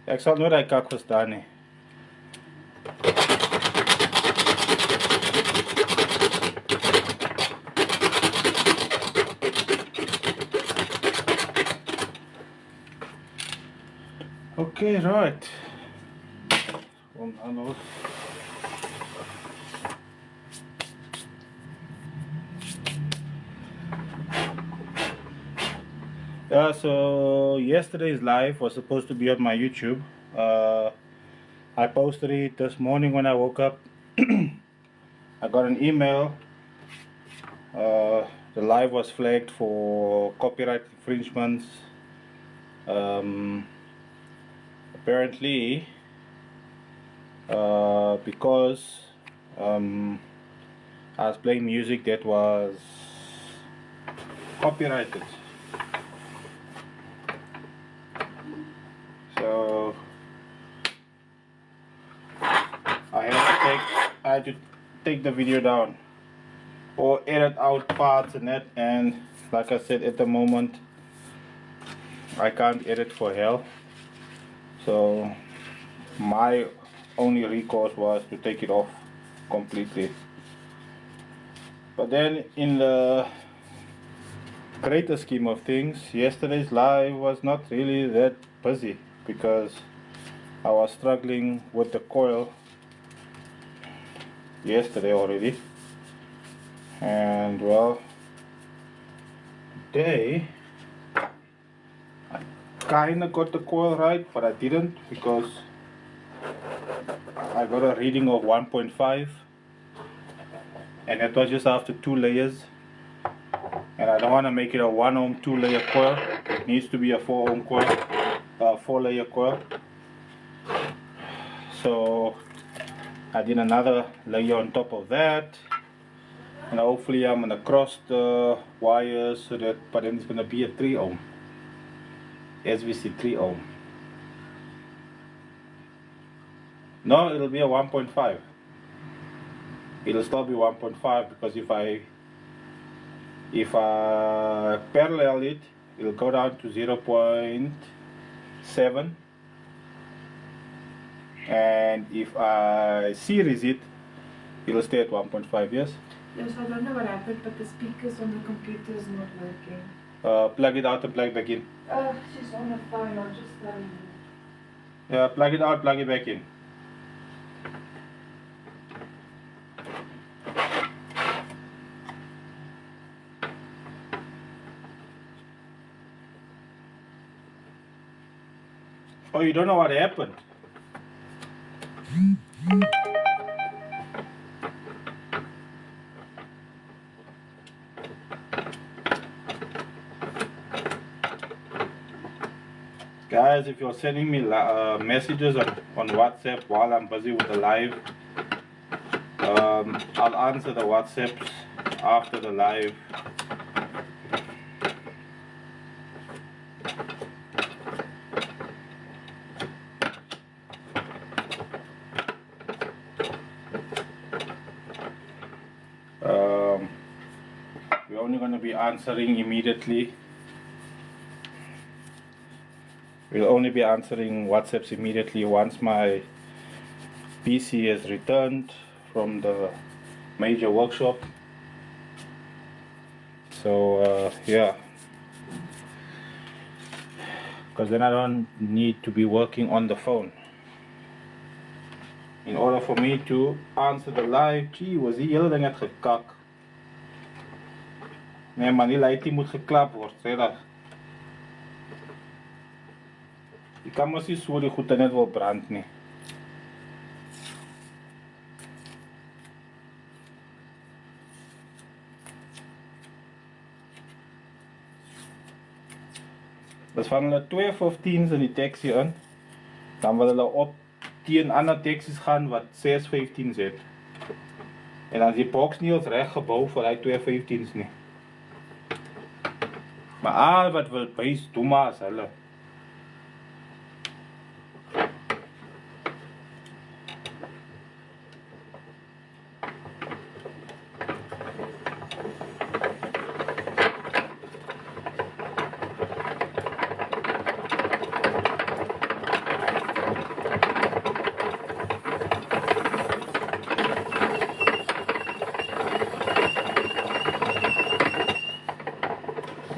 Speaker 1: Ek sal nooit daai kak verstaan nie. Okay, right. Anders. Yeah, so yesterday's live was supposed to be on my YouTube. I posted it this morning when I woke up. I got an email. The live was flagged for copyright infringements. Apparently, because I was playing music that was copyrighted. So I had to take the video down or edit out parts in it, and like I said, at the moment I can't edit for hell. So my only recourse was to take it off completely. But then in the greater scheme of things, yesterday's live was not really that busy because I was struggling with the coil yesterday already, and well, today I kinda got the coil right, but I didn't because got a reading of 1.5, and that was just after 2 layers. And I don't want to make it a 1 ohm 2 layer coil. It needs to be a 4 ohm coil, 4 layer coil. So I did another layer on top of that, and hopefully I'm gonna cross the wires so that, but then it's gonna be a 3 ohm SVC 3 ohm. No, it'll be a 1.5. It'll still be 1.5 because if I parallel it, it'll go down to 0.7, and if I series it, it'll stay at 1.5. Yes.
Speaker 2: Yes, I don't know what happened, but the speakers on the computer is not working.
Speaker 1: Plug it out and plug it back in.
Speaker 2: She's on the phone. I'll just
Speaker 1: Yeah, plug it out, plug it back in. Oh, you don't know what happened? Guys, if you're sending me messages on WhatsApp while I'm busy with the live, I'll answer the WhatsApps after the live. We're only going to be answering immediately. We'll only be answering WhatsApps immediately once my PC has returned from the major workshop. So yeah, because then I don't need to be working on the phone. In order for me to answer the live, gee, was die hele ding het gekak. Nee man, die lightie moet geklap word, sê dat. Die kan mos nie so die goede net wil brand nie. Dus van hulle 215's in die taxi in, dan wil hulle op teen ander taxis gaan wat 615's het. En dan is die box nie ons reg gebou vir die 215's nie. Maar al wat wil bys doen maar is hulle.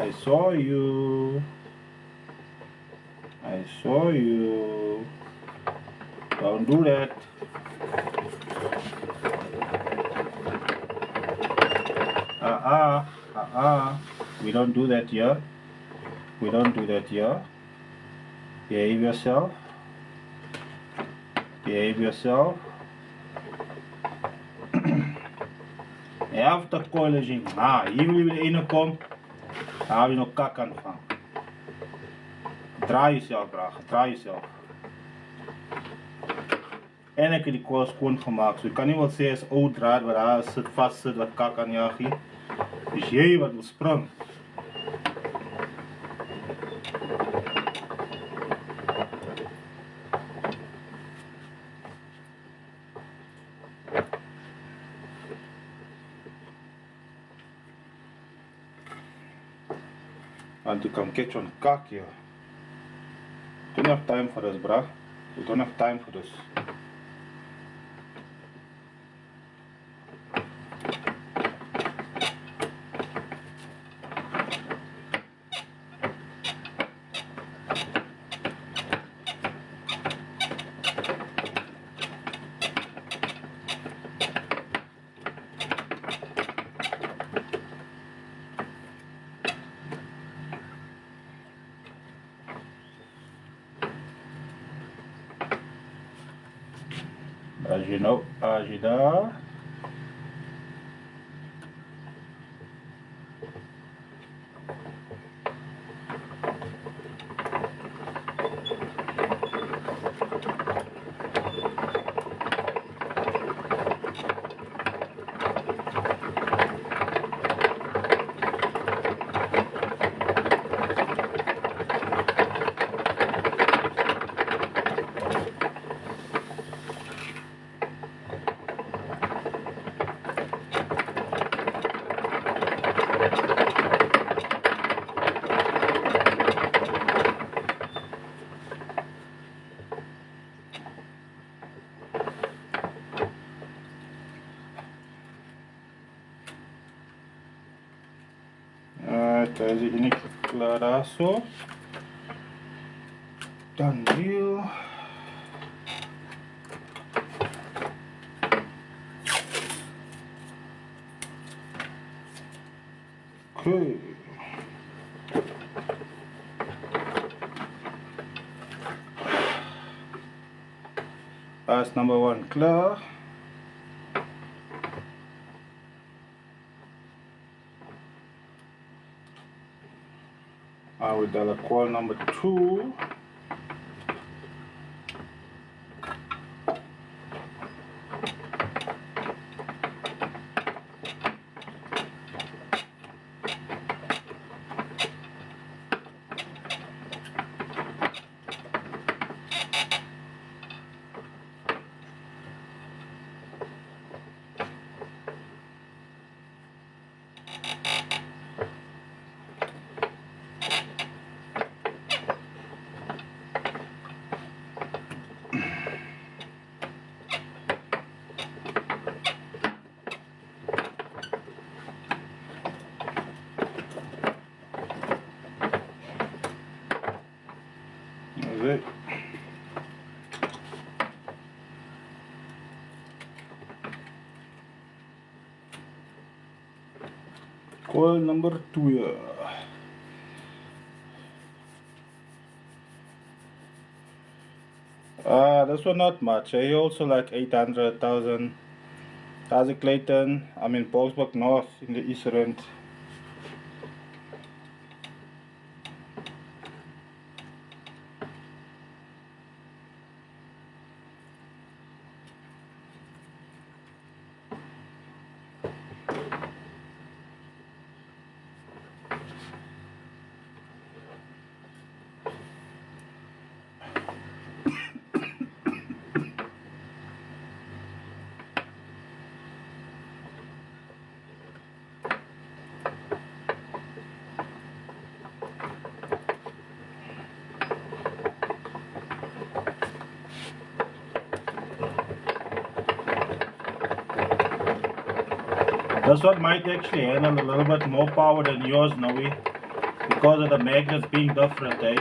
Speaker 1: I saw you. I saw you. Don't do that. We don't do that here. We don't do that here. Behave yourself. Behave yourself. After college, hier wil je weer ene kom. Dan hou je nog kak aan van. Draai jezelf, dragen. Draai jezelf. En ik heb die kool schoon gemaakt. So je kan niet wel zeggen, is oud draad waar hij zit, vast zit, wat kak aan je giet. Dus jij wat wil sprong. Want you can catch on cock here. Don't have time for this, bruh. We don't have time for this. Ajida. Deze ini clarazo. Done deal. Okay. That's number one clear. I will dial call number 2. That's it. Coil number 2. This one not much. I also like 800,000. Tazi Clayton. I'm in Boksburg North in the East Rand. This one might actually handle a little bit more power than yours, Noe, because of the magnets being different, eh?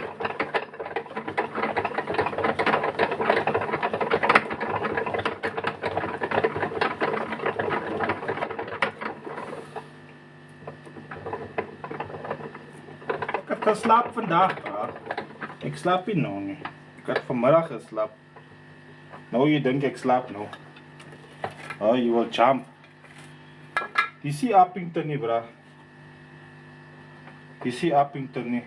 Speaker 1: Ik heb geslapen vandaag, ik slaap hier nog niet. Ik had vanmiddag geslapen. Nou, je denkt ik slaap nou. Oh, you will jump. You see Uppington nie, bra. You see Uppington nie.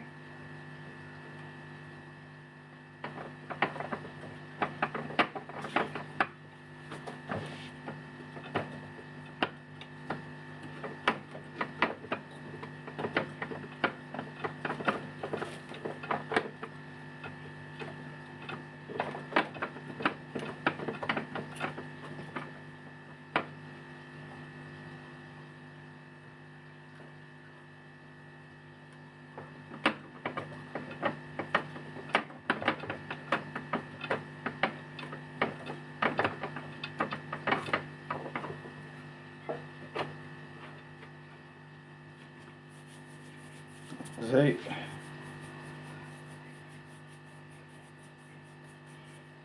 Speaker 1: Say,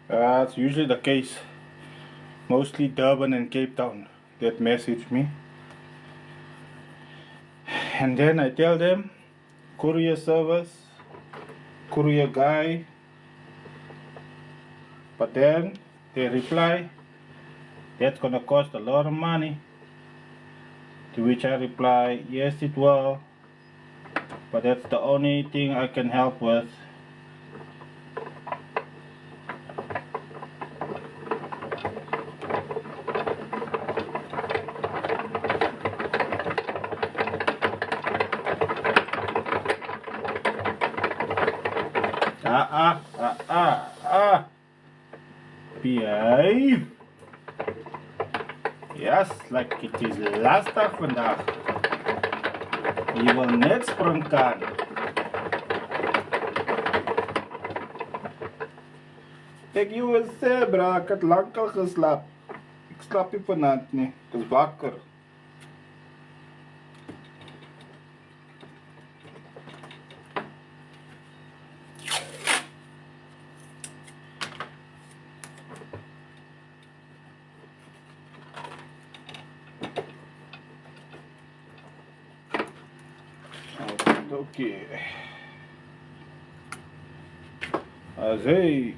Speaker 1: that's usually the case. Mostly Durban and Cape Town that message me. And then I tell them, courier service, courier guy. But then they reply, that's gonna cost a lot of money. To which I reply, yes it will, but that's the only thing I can help with. Behave. Yes, like it is lastig vandaag. Je wil net spring kan. Ek jy wil sê bra, ek het lang al geslaap. Ek slaap nie vanaand nie, ek is wakker. Okay. Azay.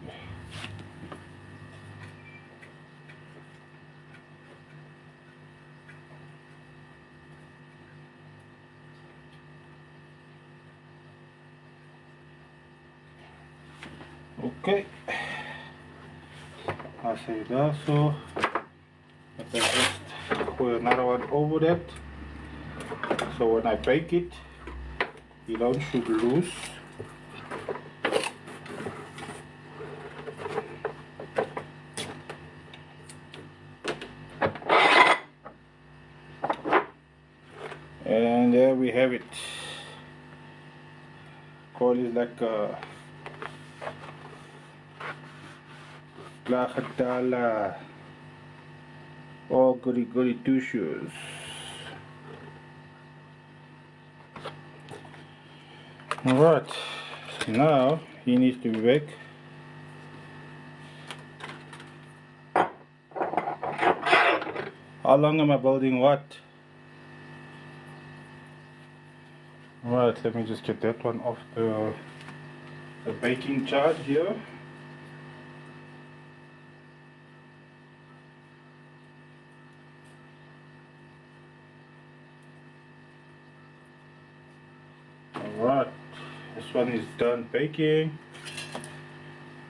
Speaker 1: Okay. I say that, so let me just put another one over that. So when I bake it, you don't should loose. And there we have it. Coil is like a Plagatala. Oh, goody goody two shoes. Alright, now he needs to be back. How long am I building what? Alright, let me just get that one off the baking chart here. Alright, this one is done baking.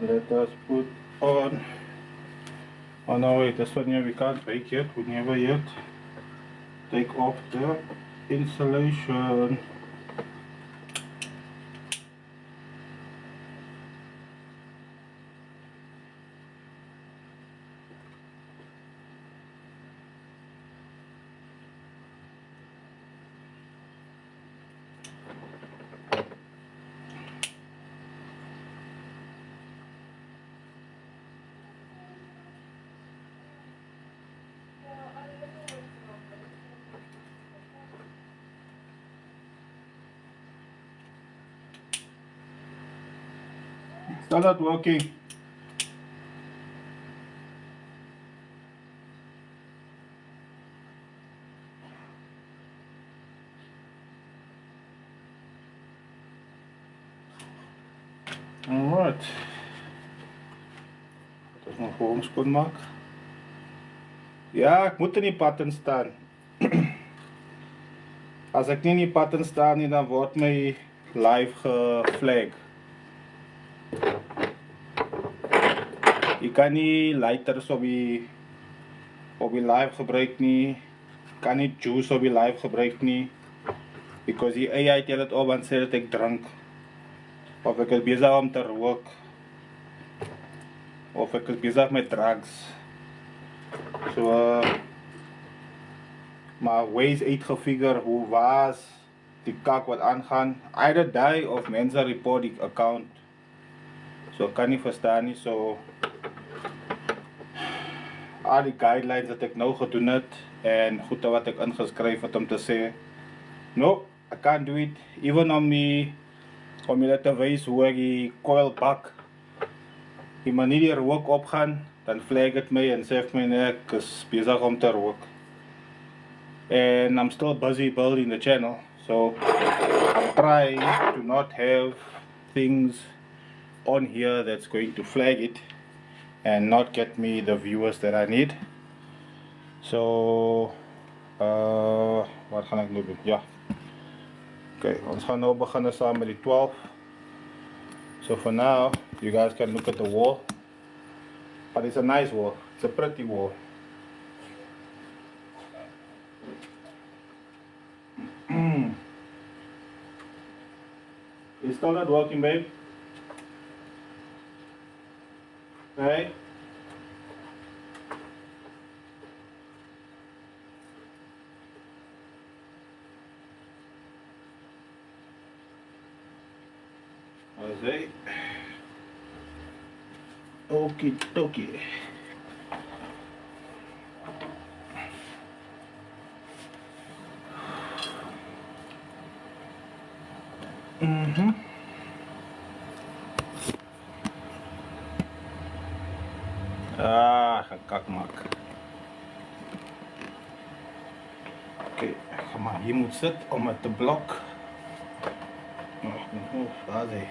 Speaker 1: Let us put on. Oh no, wait, this one here we can't bake yet, we never yet take off the insulation. Still not working. Alright. Dat is nog voor ons kon maken. Ja, ik moet in die patten staan. Als ik niet in die patten sta, dan wordt mijn live geflagged. Je kan niet lighters op je live gebruiken nie. Kan niet juice op je live gebruiken nie. Because die AI tel het op en sê dat ek drink. Of ek is bezig om te rook. Of ek is bezig met drugs. So maar ways uitgefigure hoe was die kak wat aangaan. Either die of mense report die account. So kan nie verstaan nie, so al die guidelines wat ek nou gedoen het en goede wat ek ingeskryf het om te sê no, I can't do it, even om julle te wys hoe ek die coil bak, die manier die rook opgaan, dan flag het my en sê my nee, ek is bezig om te rook. And I'm still busy building the channel, so I'm trying to not have things on here that's going to flag it and not get me the viewers that I need. So, wat gaan ik nu doen? Ja. Oké, ons gaan nu beginnen samen met die 12. So for now, you guys can look at the wall. But it's a nice wall. It's a pretty wall. It's still not working, babe? Right? Jose. Okie dokie. Gekakmak. Oké, ga maar hier moet zitten om het te blokken. Daar is hij.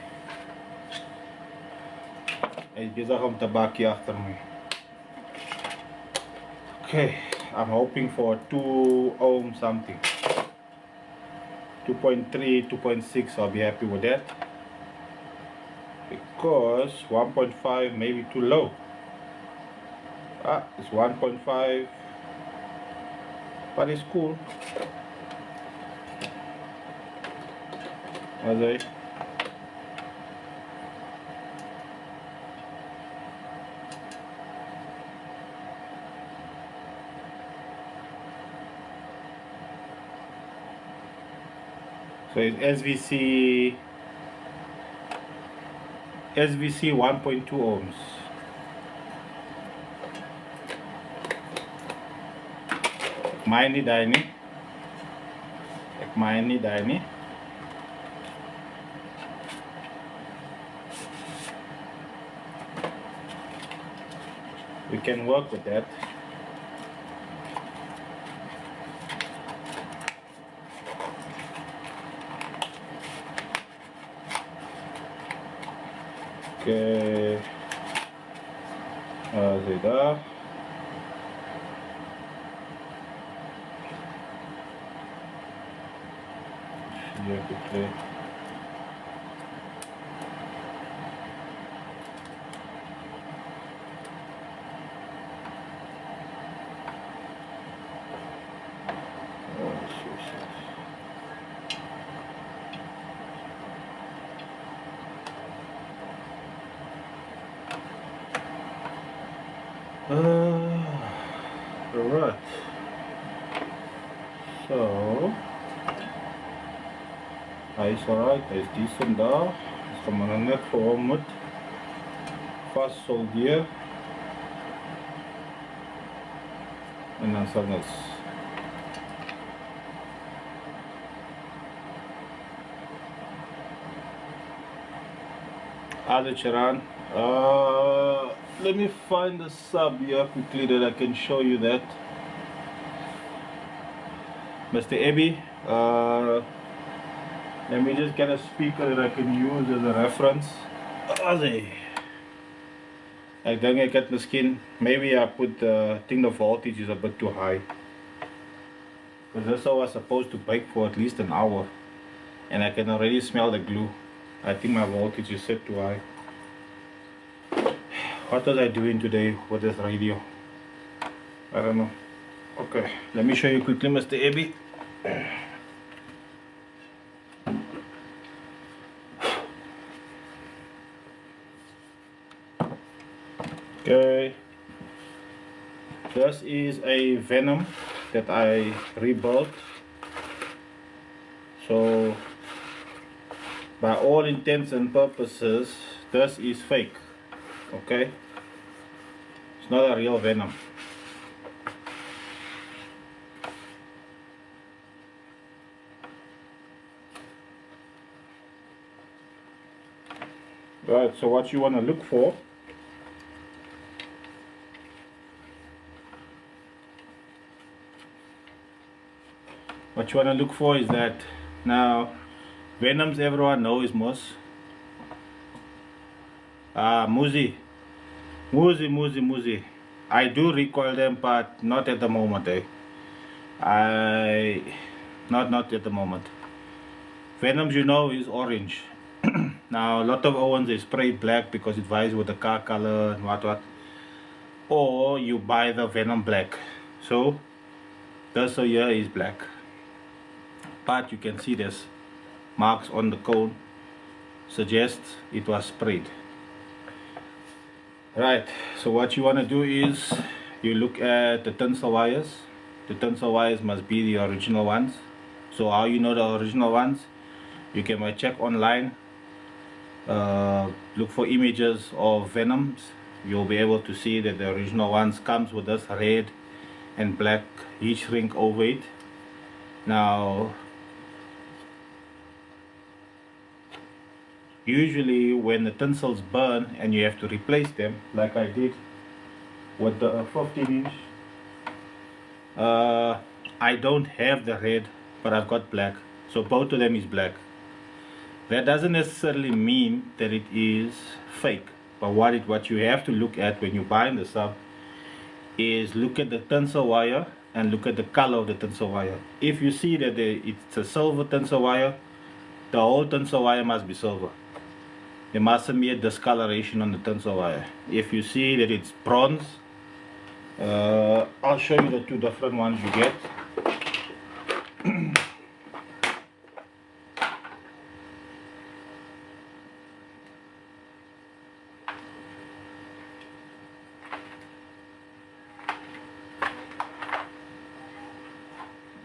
Speaker 1: Hij is bezig om te bakje achter me. Okay, I'm hoping for 2 ohm something. 2.3, 2.6, I'll be happy with that. Because 1.5 may be too low. It's 1.5, but it's cool. Okay. So it's SVC 1.2 ohms. Mine Dini. Mine Dini. We can work with that. Okay. Daar. Hier quickly. Alright. So hij is alright, hij is decent daar. Dus gaan we net voor hem moet vast solderen. En dan zal het. Add let me find the sub here quickly that I can show you that. Mr. Abby, let me just get a speaker that I can use as a reference. I think I get the skin. Maybe I put I think the voltage is a bit too high. Because that's how I was supposed to bake for at least an hour. And I can already smell the glue. I think my voltage is set too high. What was I doing today with this radio? I don't know. Okay, let me show you quickly, Mr. Abby. Okay, this is a Venom that I rebuilt. So, by all intents and purposes, this is fake. Okay, it's not a real Venom. Right, so what you want to look for is that now Venoms everyone knows most. Muzi. I do recoil them, but not at the moment, eh? I not at the moment. Venoms, you know, is orange. Now a lot of Owens they spray black because it vies with the car color and what. Or you buy the Venom black. So this here is black, but you can see there's marks on the cone, suggests it was sprayed. Right, so what you want to do is you look at the tinsel wires. The tinsel wires must be the original ones. So how you know the original ones? You can check online, look for images of Venoms. You'll be able to see that the original ones comes with this red and black heat shrink over it. Now usually when the tinsels burn and you have to replace them, like I did with the 15-inch, I don't have the red, but I've got black, so both of them is black. That doesn't necessarily mean that it is fake, but what you have to look at when you're buying the sub is look at the tinsel wire and look at the color of the tinsel wire. If you see that it's a silver tinsel wire, the whole tinsel wire must be silver. There mustn't be a discoloration on the tinsel wire. If you see that it's bronze, I'll show you the two different ones you get.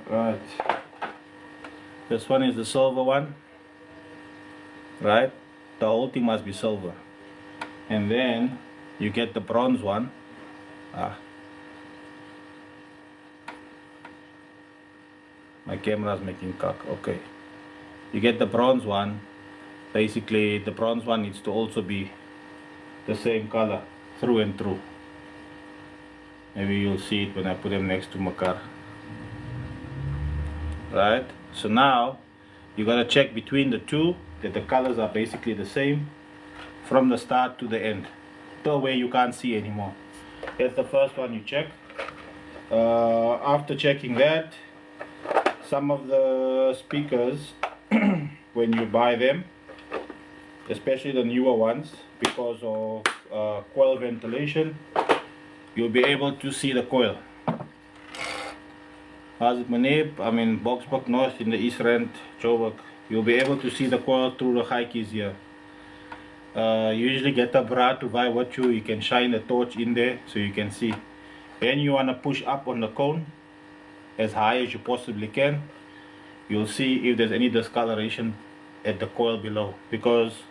Speaker 1: Right, this one is the silver one, right? The whole thing must be silver. And then you get the bronze one. My camera's making cock. Okay, you get the bronze one. Basically the bronze one needs to also be the same color through and through. Maybe you'll see it when I put them next to my car. Right, so now you gotta check between the two that the colors are basically the same from the start to the end, till where you can't see anymore. That's the first one you check. After checking that, some of the speakers when you buy them, especially the newer ones, because of coil ventilation, you'll be able to see the coil. As it meneer, I'm in Boksburg North in the East Rand, Joburg. You'll be able to see the coil through the gaatjies here. Usually get a bra to buy what you can shine a torch in there so you can see. Then you want to push up on the cone as high as you possibly can. You'll see if there's any discoloration at the coil below, because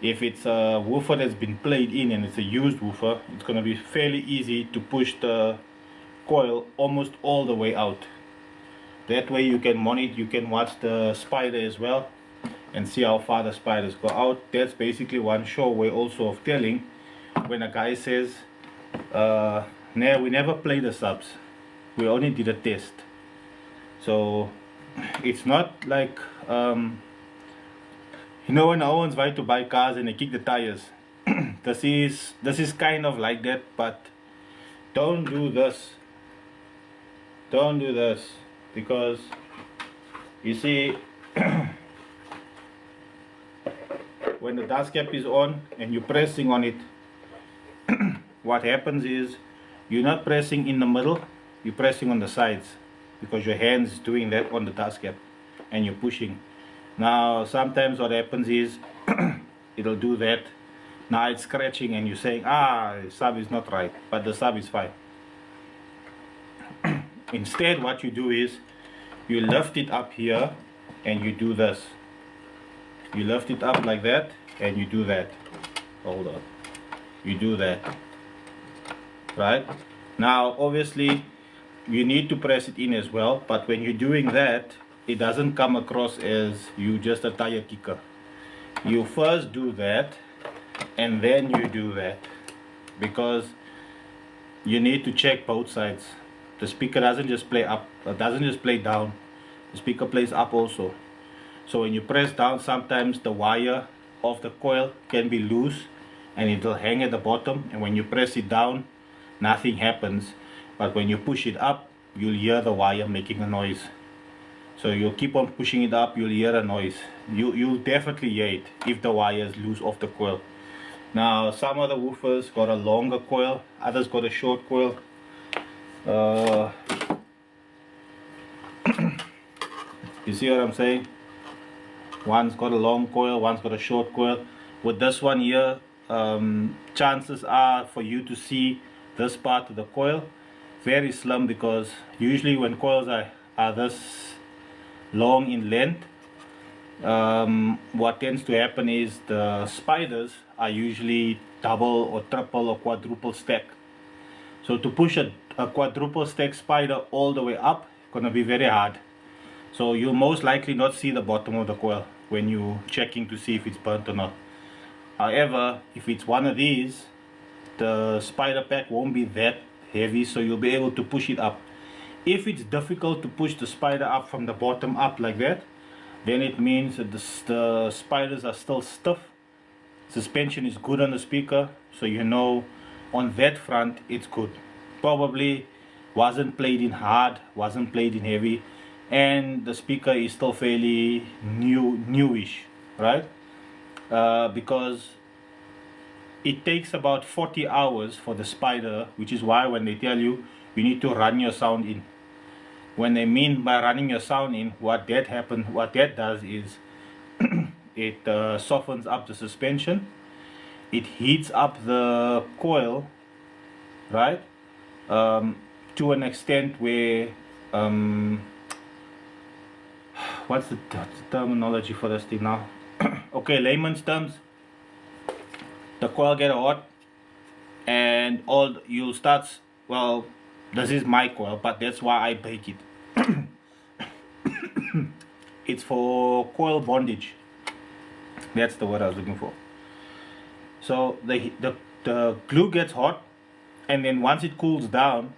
Speaker 1: if it's a woofer that's been played in and it's a used woofer, it's going to be fairly easy to push the coil almost all the way out. That way you can monitor, you can watch the spider as well and see how far the spiders go out. That's basically one sure way also of telling when a guy says nah, we never play the subs, we only did a test. So it's not like you know when Owens try to buy cars and they kick the tires. this is kind of like that, but don't do this. Don't do this, because you see when the dust cap is on and you're pressing on it, what happens is you're not pressing in the middle, you're pressing on the sides, because your hands is doing that on the dust cap and you're pushing. Now sometimes what happens is it'll do that. Now it's scratching and you're saying, the sub is not right, but the sub is fine. Instead, what you do is you lift it up here and you do this. You lift it up like that and you do that. Hold on. You do that. Right? Now, obviously, you need to press it in as well, but when you're doing that, it doesn't come across as you just a tire kicker. You first do that and then you do that, because you need to check both sides. The speaker doesn't just play up, doesn't just play down. The speaker plays up also. So when you press down, sometimes the wire of the coil can be loose and it will hang at the bottom, and when you press it down, nothing happens. But when you push it up, you'll hear the wire making a noise. So you'll keep on pushing it up, you'll hear a noise. You'll definitely hear it if the wire is loose off the coil. Now some of the woofers got a longer coil, others got a short coil. You see what I'm saying? One's got a long coil, one's got a short coil. With this one here, chances are for you to see this part of the coil very slim, because usually when coils are this long in length, what tends to happen is the spiders are usually double or triple or quadruple stack. So to push a quadruple stack spider all the way up, gonna be very hard. So you'll most likely not see the bottom of the coil when you're checking to see if it's burnt or not. However, if it's one of these, the spider pack won't be that heavy, so you'll be able to push it up. If it's difficult to push the spider up from the bottom up like that, then it means that the spiders are still stiff. Suspension is good on the speaker, so you know on that front it's good. Probably wasn't played in hard, wasn't played in heavy, and the speaker is still fairly newish, right? Because it takes about 40 hours for the spider, which is why when they tell you need to run your sound in, when they mean by running your sound in, what that does is it softens up the suspension, it heats up the coil, right, to an extent where what's the terminology for this thing now? Okay, layman's terms, the coil get hot and all you'll start, well, this is my coil, but that's why I bake it. It's for coil bondage, that's the word I was looking for. So the glue gets hot, and then once it cools down,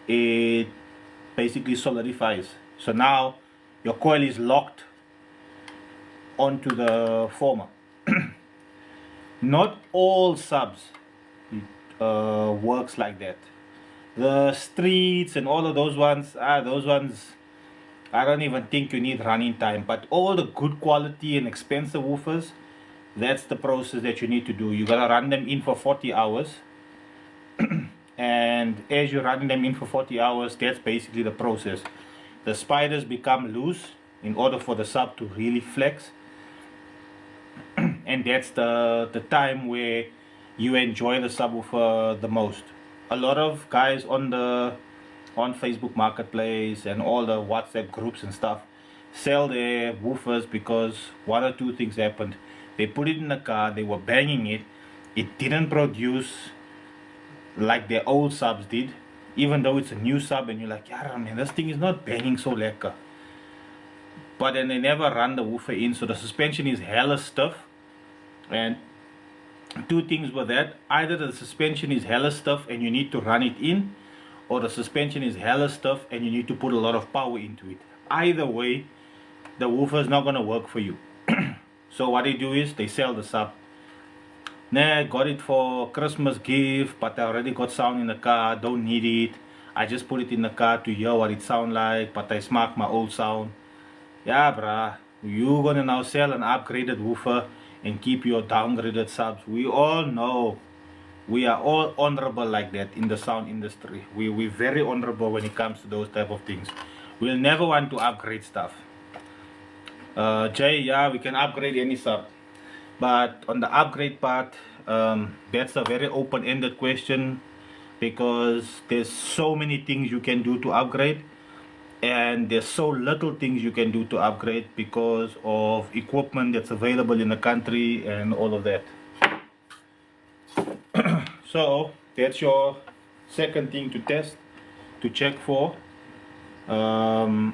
Speaker 1: it basically solidifies. So now your coil is locked onto the former. Not all subs works like that. The streets and all of those ones, I don't even think you need running time. But all the good quality and expensive woofers, that's the process that you need to do. You gotta run them in for 40 hours. And as you're running them in for 40 hours, that's basically the process. The spiders become loose in order for the sub to really flex. And that's the time where you enjoy the subwoofer the most. A lot of guys on Facebook Marketplace and all the WhatsApp groups and stuff sell their woofers because one or two things happened. They put it in the car, they were banging it, it didn't produce like their old subs did, even though it's a new sub, and you're like, yeah man, this thing is not banging so lekker. But then they never run the woofer in, so the suspension is hella stiff. And two things with that: either the suspension is hella stiff and you need to run it in, or the suspension is hella stiff and you need to put a lot of power into it. Either way, the woofer is not going to work for you. So what they do is they sell the sub. Nah, got it for Christmas gift, but I already got sound in the car, don't need it. I just put it in the car to hear what it sound like, but I smack my old sound. Yeah, bruh, you gonna now sell an upgraded woofer and keep your downgraded subs. We all know we are all honorable like that in the sound industry. We're very honorable when it comes to those type of things. We'll never want to upgrade stuff. Jay, yeah, we can upgrade any sub. But on the upgrade part, that's a very open-ended question, because there's so many things you can do to upgrade, and there's so little things you can do to upgrade because of equipment that's available in the country and all of that. So that's your second thing to test, to check for when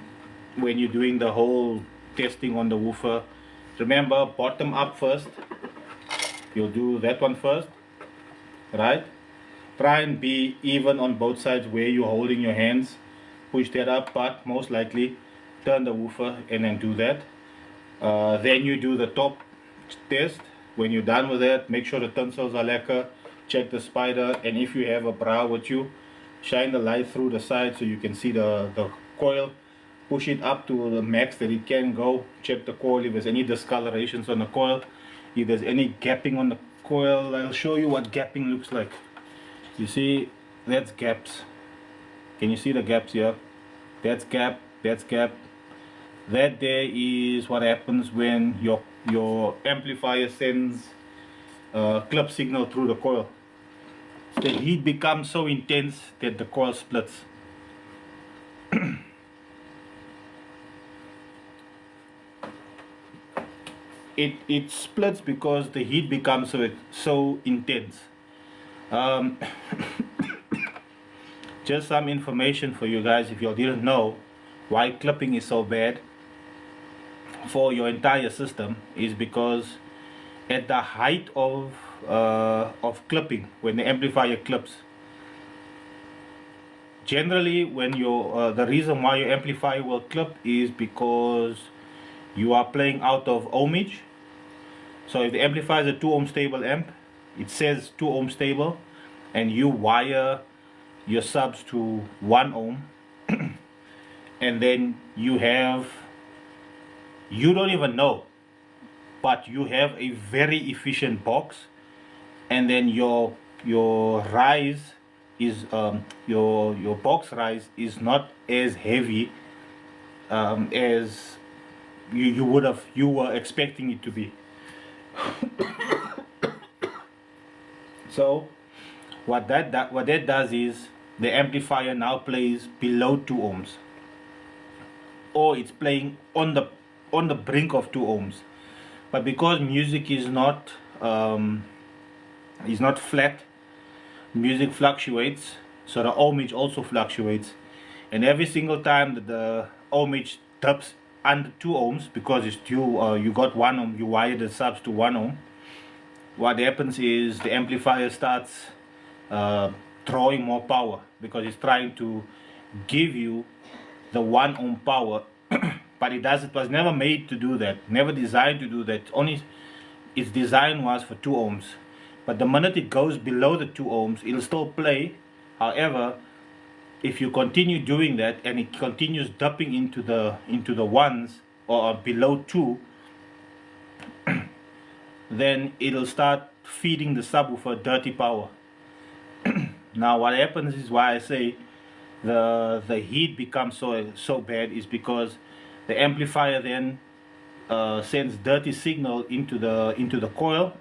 Speaker 1: you're doing the whole testing on the woofer. Remember, bottom up first. You'll do that one first, right? Try and be even on both sides where you're holding your hands. Push that up, but most likely turn the woofer and then do that. Then you do the top test. When you're done with that, make sure the tensils are lekker. check the spider, and if you have a bra with you, shine the light through the side so you can see the coil. Push it up to the max that it can go. Check the coil if there's any discolorations on the coil, if there's any gapping on the coil. I'll show you what gapping looks like. You see, that's gaps. Can you see the gaps here? That's gap, that's gap. That there is what happens when your amplifier sends clip signal through the coil. The heat becomes so intense that the coil splits. It splits because the heat becomes so intense. Just some information for you guys if you didn't know why clipping is so bad for your entire system is because at the height of clipping, when the amplifier clips, generally when the reason why your amplifier will clip is because you are playing out of ohmage. So if the amplifier is a 2 ohm stable amp, it says 2 ohm stable, and you wire your subs to 1 ohm and then you don't even know, but you have a very efficient box, and then your rise is your box rise is not as heavy as you were expecting it to be. So what that does is the amplifier now plays below 2 ohms, or it's playing on the brink of 2 ohms. But because music is not flat, music fluctuates, so the ohmage also fluctuates, and every single time that the ohmage dips under 2 ohms, because it's you got 1 ohm, you wire the subs to 1 ohm, what happens is the amplifier starts drawing more power because it's trying to give you the 1 ohm power. But it was never made to do that, never designed to do that. Only its design was for 2 ohms. But the minute it goes below the 2 ohms, it'll still play. However, if you continue doing that and it continues dipping into the ones or below 2, then it'll start feeding the subwoofer dirty power. Now what happens is why I say the heat becomes so bad is because the amplifier then sends dirty signal into the coil.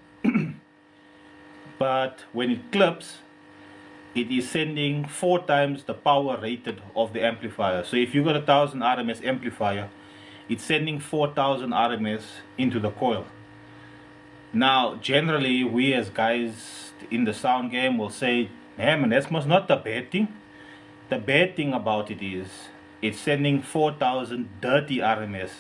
Speaker 1: But when it clips, it is sending 4 times the power rated of the amplifier. So if you got a 1000 RMS amplifier, it's sending 4000 RMS into the coil. Now generally we as guys in the sound game will say, hey man, that's not the bad thing. The bad thing about it is it's sending 4000 dirty RMS.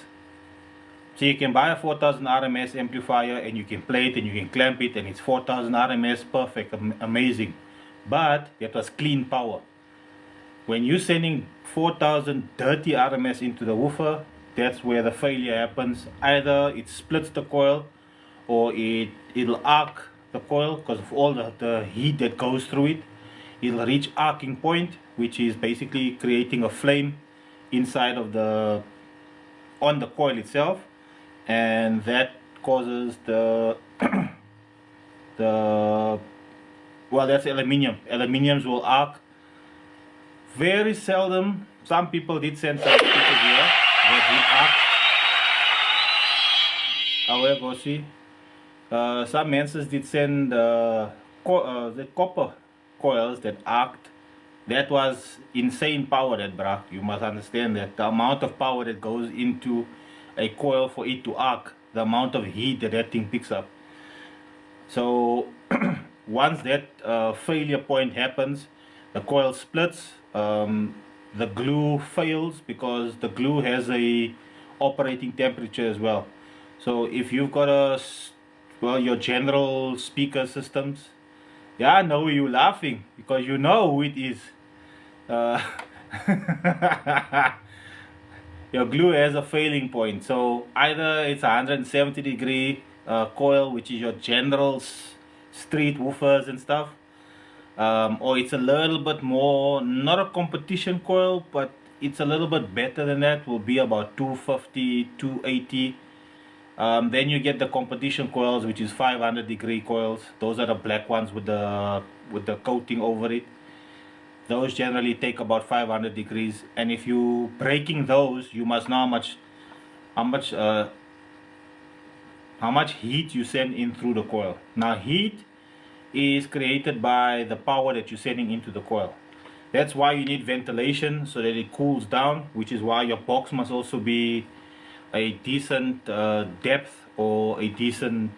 Speaker 1: So you can buy a 4000 RMS amplifier and you can play it and you can clamp it and it's 4000 RMS, perfect, amazing. But that was clean power. When you're sending 4000 dirty RMS into the woofer, that's where the failure happens. Either it splits the coil, or it'll arc the coil because of all the heat that goes through it. It'll reach arcing point, which is basically creating a flame inside of on the coil itself, and that causes the well, that's aluminium. Aluminiums will arc. Very seldom. Some people did send some pictures here that did arc. However, see, some Mansons did send the copper coils that arced. That was insane power, that bruh. You must understand that the amount of power that goes into a coil for it to arc, the amount of heat that thing picks up. So once that failure point happens, the coil splits, the glue fails because the glue has a operating temperature as well. So if you've got your general speaker systems, yeah, I know you're laughing because you know who it is. Your glue has a failing point, so either it's a 170 degree coil, which is your general street woofers and stuff. Or it's a little bit more, not a competition coil, but it's a little bit better than that, will be about 250, 280. Then you get the competition coils, which is 500-degree coils. Those are the black ones with the coating over it. Those generally take about 500 degrees, and if you breaking those, you must know how much how much heat you send in through the coil. Now heat is created by the power that you're sending into the coil. That's why you need ventilation so that it cools down, which is why your box must also be a decent depth or a decent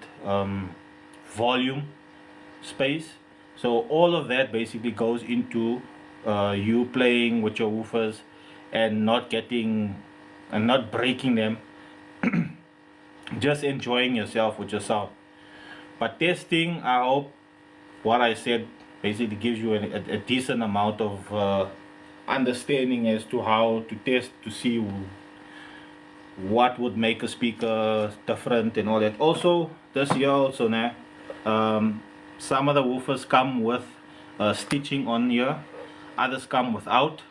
Speaker 1: volume space. So all of that basically goes into you playing with your woofers and not breaking them, just enjoying yourself with your sound. But testing, I hope what I said basically gives you a decent amount of understanding as to how to test to see what would make a speaker different and all that. Also, this year also now, some of the woofers come with stitching on here, others come without.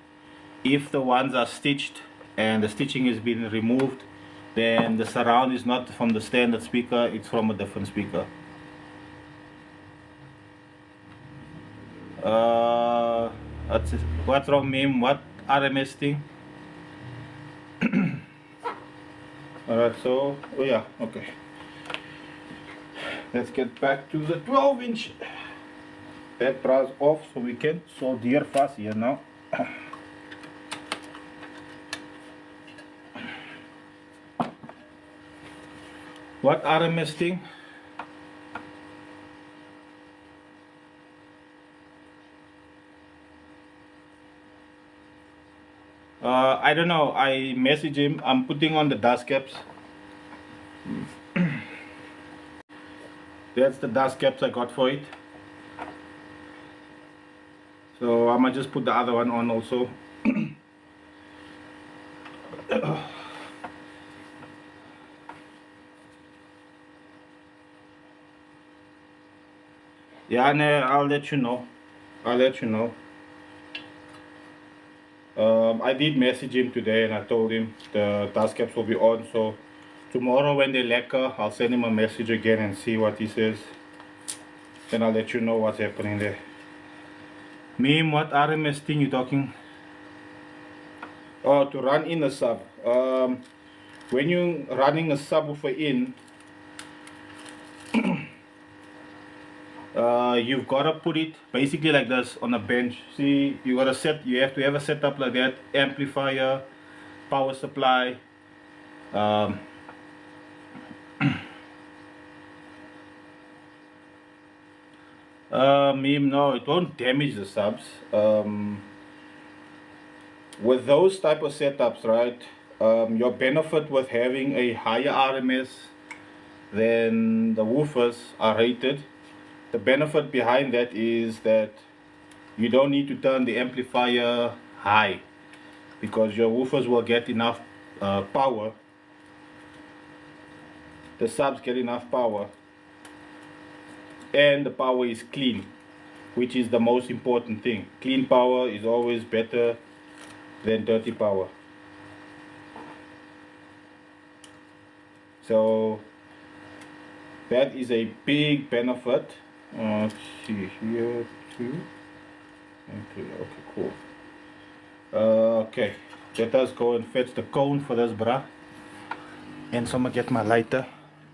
Speaker 1: If the ones are stitched and the stitching is being removed, then the surround is not from the standard speaker, it's from a different speaker. What's wrong, meme? What RMS thing? Alright, so, oh yeah, okay. Let's get back to the 12-inch. That brass off so we can solder fast here now. What RMS thing? I don't know. I message him. I'm putting on the dust caps. That's the dust caps I got for it. So I might just put the other one on also. Yeah, no, I'll let you know. I'll let you know. I did message him today and I told him the dust caps will be on, so tomorrow when they lacquer, I'll send him a message again and see what he says. Then I'll let you know what's happening there. Meme, what RMS thing you talking? Oh, to run in a sub. When you're running a subwoofer in, you've got to put it basically like this on a bench. See, you have to have a setup like that: amplifier, power supply. Meme, no, it won't damage the subs. With those type of setups, right? Your benefit with having a higher RMS than the woofers are rated. The benefit behind that is that you don't need to turn the amplifier high because your woofers will get enough power. The subs get enough power and the power is clean, which is the most important thing. Clean power is always better than dirty power. So that is a big benefit. Let's see here, 2 and 3. Okay, cool. Okay, let us go and fetch the cone for this bra. And so I'm gonna get my lighter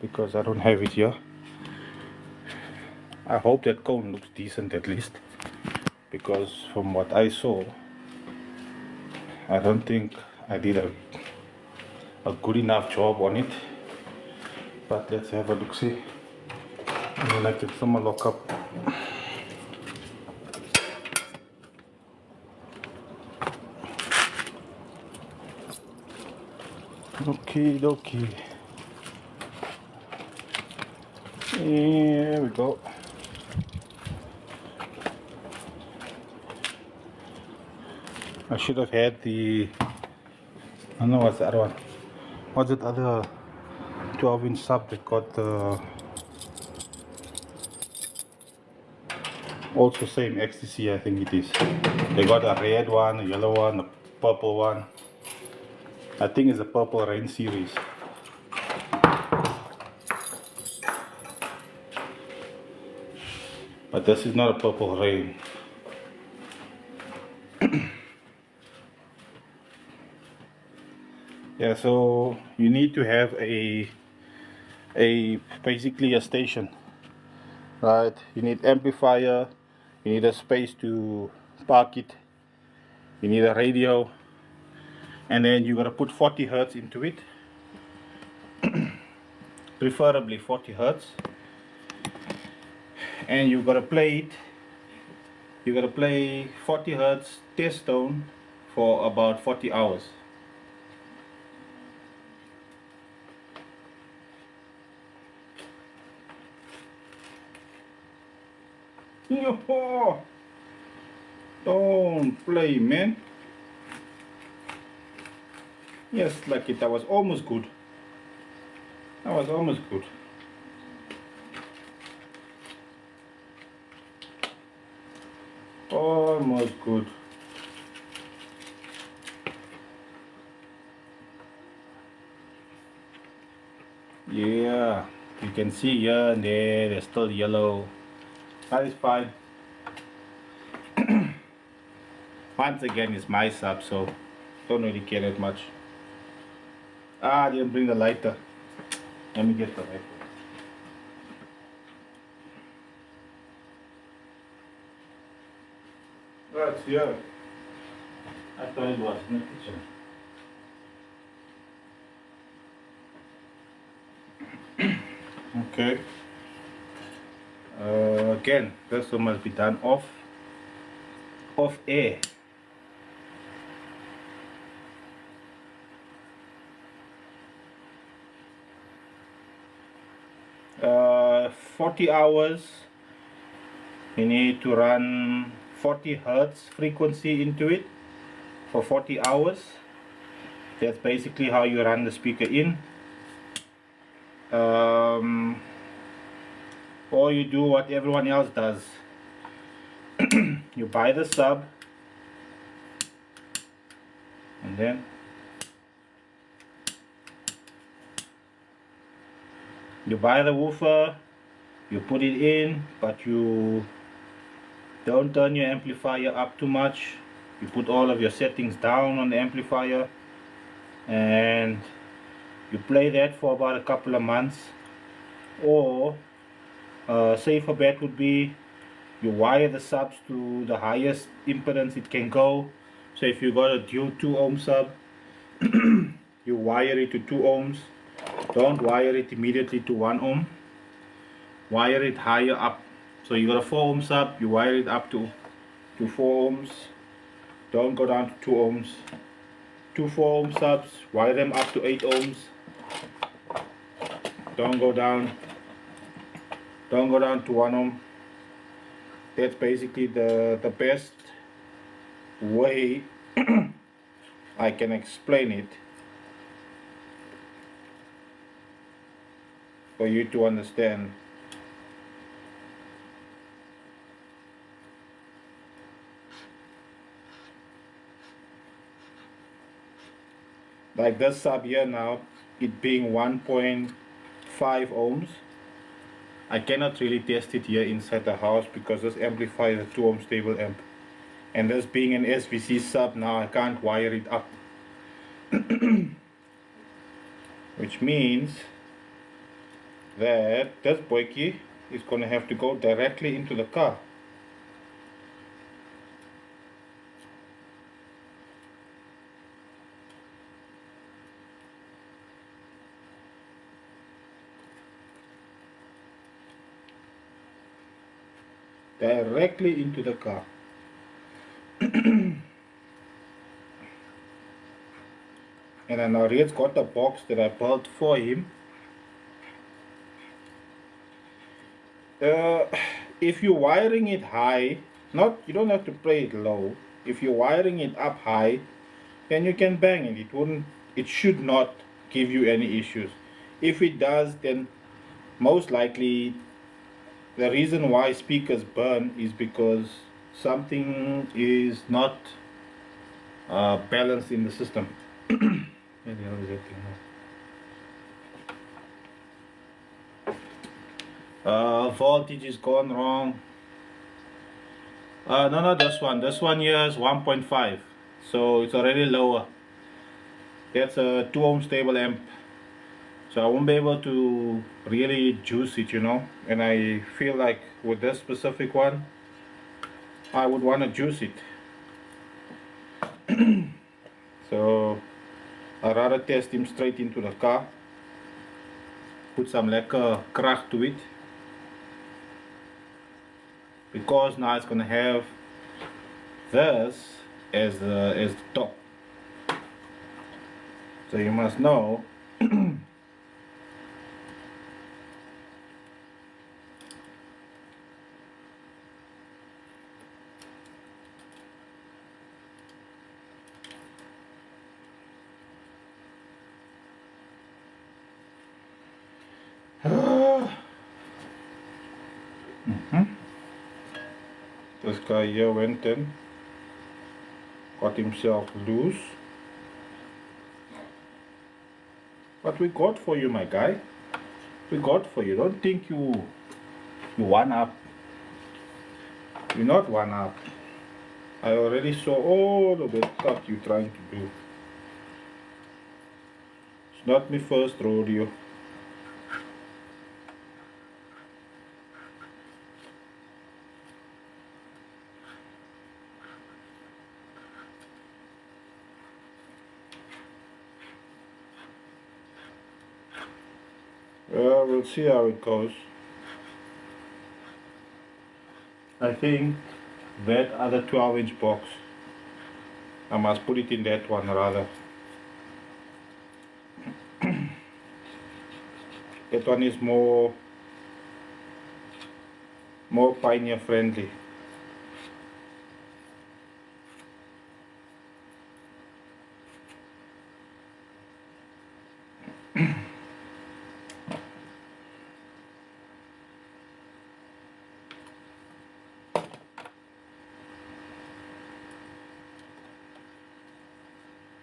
Speaker 1: because I don't have it here. I hope that cone looks decent at least, because from what I saw, I don't think I did a good enough job on it. But let's have a look see. And then I get some lock up. Okay, dokie. Here we go. I should have had the, I don't know what's the other one. What's that other 12-inch sub that got the Also same XTC, I think it is. They got a red one, a yellow one, a purple one. I think it's a Purple Rain series. But this is not a Purple Rain. Yeah, so you need to have a basically a station, right? You need amplifier, you need a space to park it, you need a radio, and then you gotta put 40 hertz into it, preferably 40 hertz, and you gotta play it. You gotta play 40 hertz test tone for about 40 hours. Yo, don't play, man. Yes, like it. That was almost good. That was almost good. Almost good. Yeah, you can see here and there, they're still yellow. That is fine. Once again, it's my sub, so don't really care that much. Ah, I didn't bring the lighter. Let me get the lighter. Oh, it's here. I thought it was in the kitchen. Okay. Again, this one must be done off air. Uh, 40 hours. You need to run 40 hertz frequency into it for 40 hours. That's basically how you run the speaker in. Or you do what everyone else does. You buy the sub, and then you buy the woofer, you put it in, but you don't turn your amplifier up too much. You put all of your settings down on the amplifier, and you play that for about a couple of months. Or a safer bet would be you wire the subs to the highest impedance it can go. So if you got a dual 2 ohm sub, you wire it to 2 ohms. Don't wire it immediately to 1 ohm. Wire it higher up. So you got a 4 ohm sub, you wire it up to 4 ohms. Don't go down to 2 ohms. 2 4 ohm subs, wire them up to 8 ohms. Don't go down to 1 ohm. That's basically the best way I can explain it for you to understand. Like this sub here now, it being 1.5 ohms. I cannot really test it here inside the house because this amplifier is a 2 ohm stable amp. And this being an SVC sub now, I can't wire it up. Which means that this boykie is going to have to go directly into the car. Directly into the car. And I know Red's got a box that I built for him. If you're wiring it high, you don't have to play it low. If you're wiring it up high, then you can bang it. It should not give you any issues. If it does, then most likely The reason why speakers burn is because something is not balanced in the system. Where the hell is that thing now? Voltage is gone wrong. No, this one. This one here is 1.5, so it's already lower. That's a 2 ohm stable amp, so I won't be able to really juice it, And I feel like with this specific one, I would want to juice it. So I'd rather test him straight into the car, put some lekker kracht to it, because now it's gonna have this as the top. So you must know this guy here went in, got himself loose. What we got for you, my guy? We got for you. Don't think you one up. You're not one up. I already saw all of the stuff you're trying to do. It's not my first rodeo. Well, we'll see how it goes. I think that other 12-inch box, I must put it in that one rather. That one is more pioneer friendly.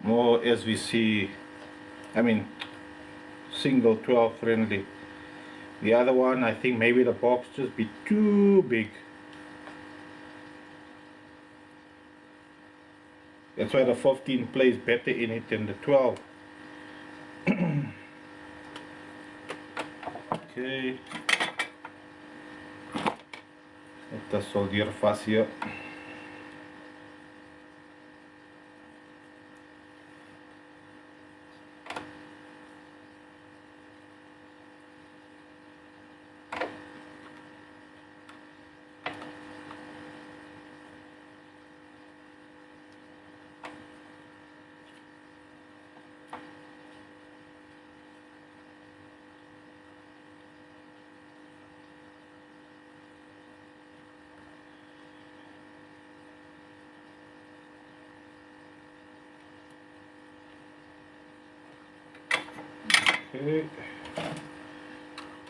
Speaker 1: More SVC, I mean single 12 friendly. The other one, I think maybe the box just be too big. That's why the 15 plays better in it than the 12. Okay. Esta soldear fácil. Okay.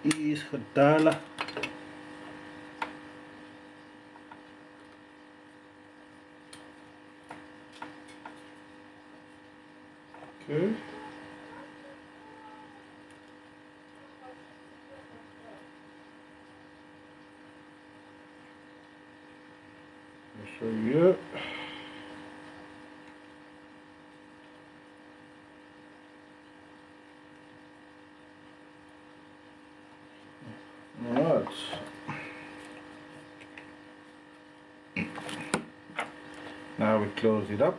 Speaker 1: Is gedala. Okay. I'll show you. Alright. Now we close it up.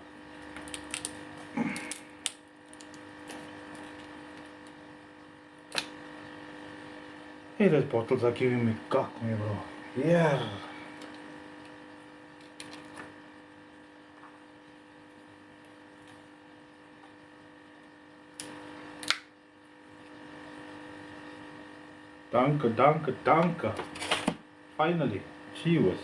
Speaker 1: Hey, those bottles are giving me cock, me bro. Yeah. Danke, danke, danke. Finally, she was.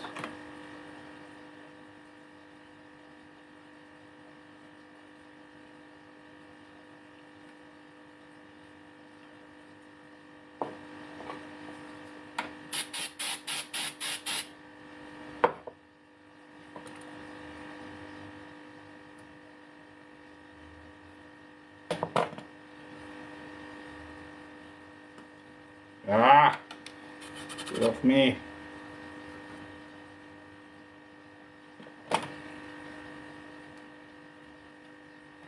Speaker 1: Ah! Get off me.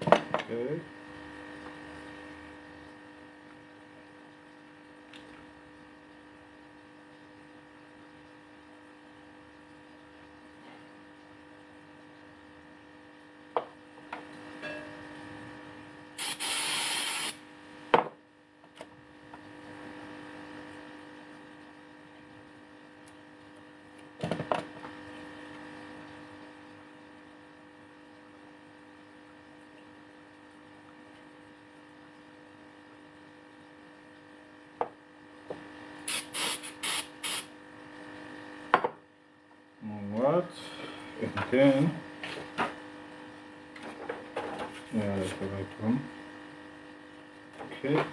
Speaker 1: Okay. Alright. And then, yeah, that's the right one. Okay.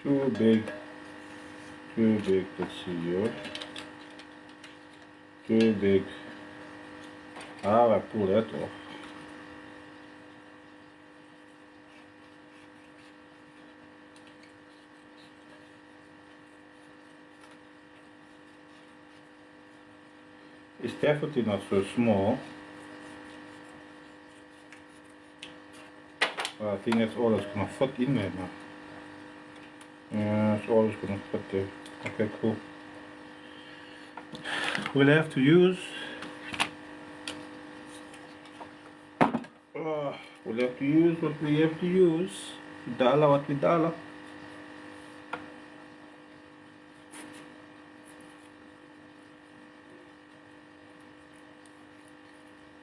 Speaker 1: Too big. Too big. Let's see here. Too big. How I pull that off? It's definitely not so small. But I think that's all that's gonna fit in there now. Yeah, that's all that's gonna fit there. Okay, cool. We'll have to use we'll have to use what we have to use. Dala what we dala.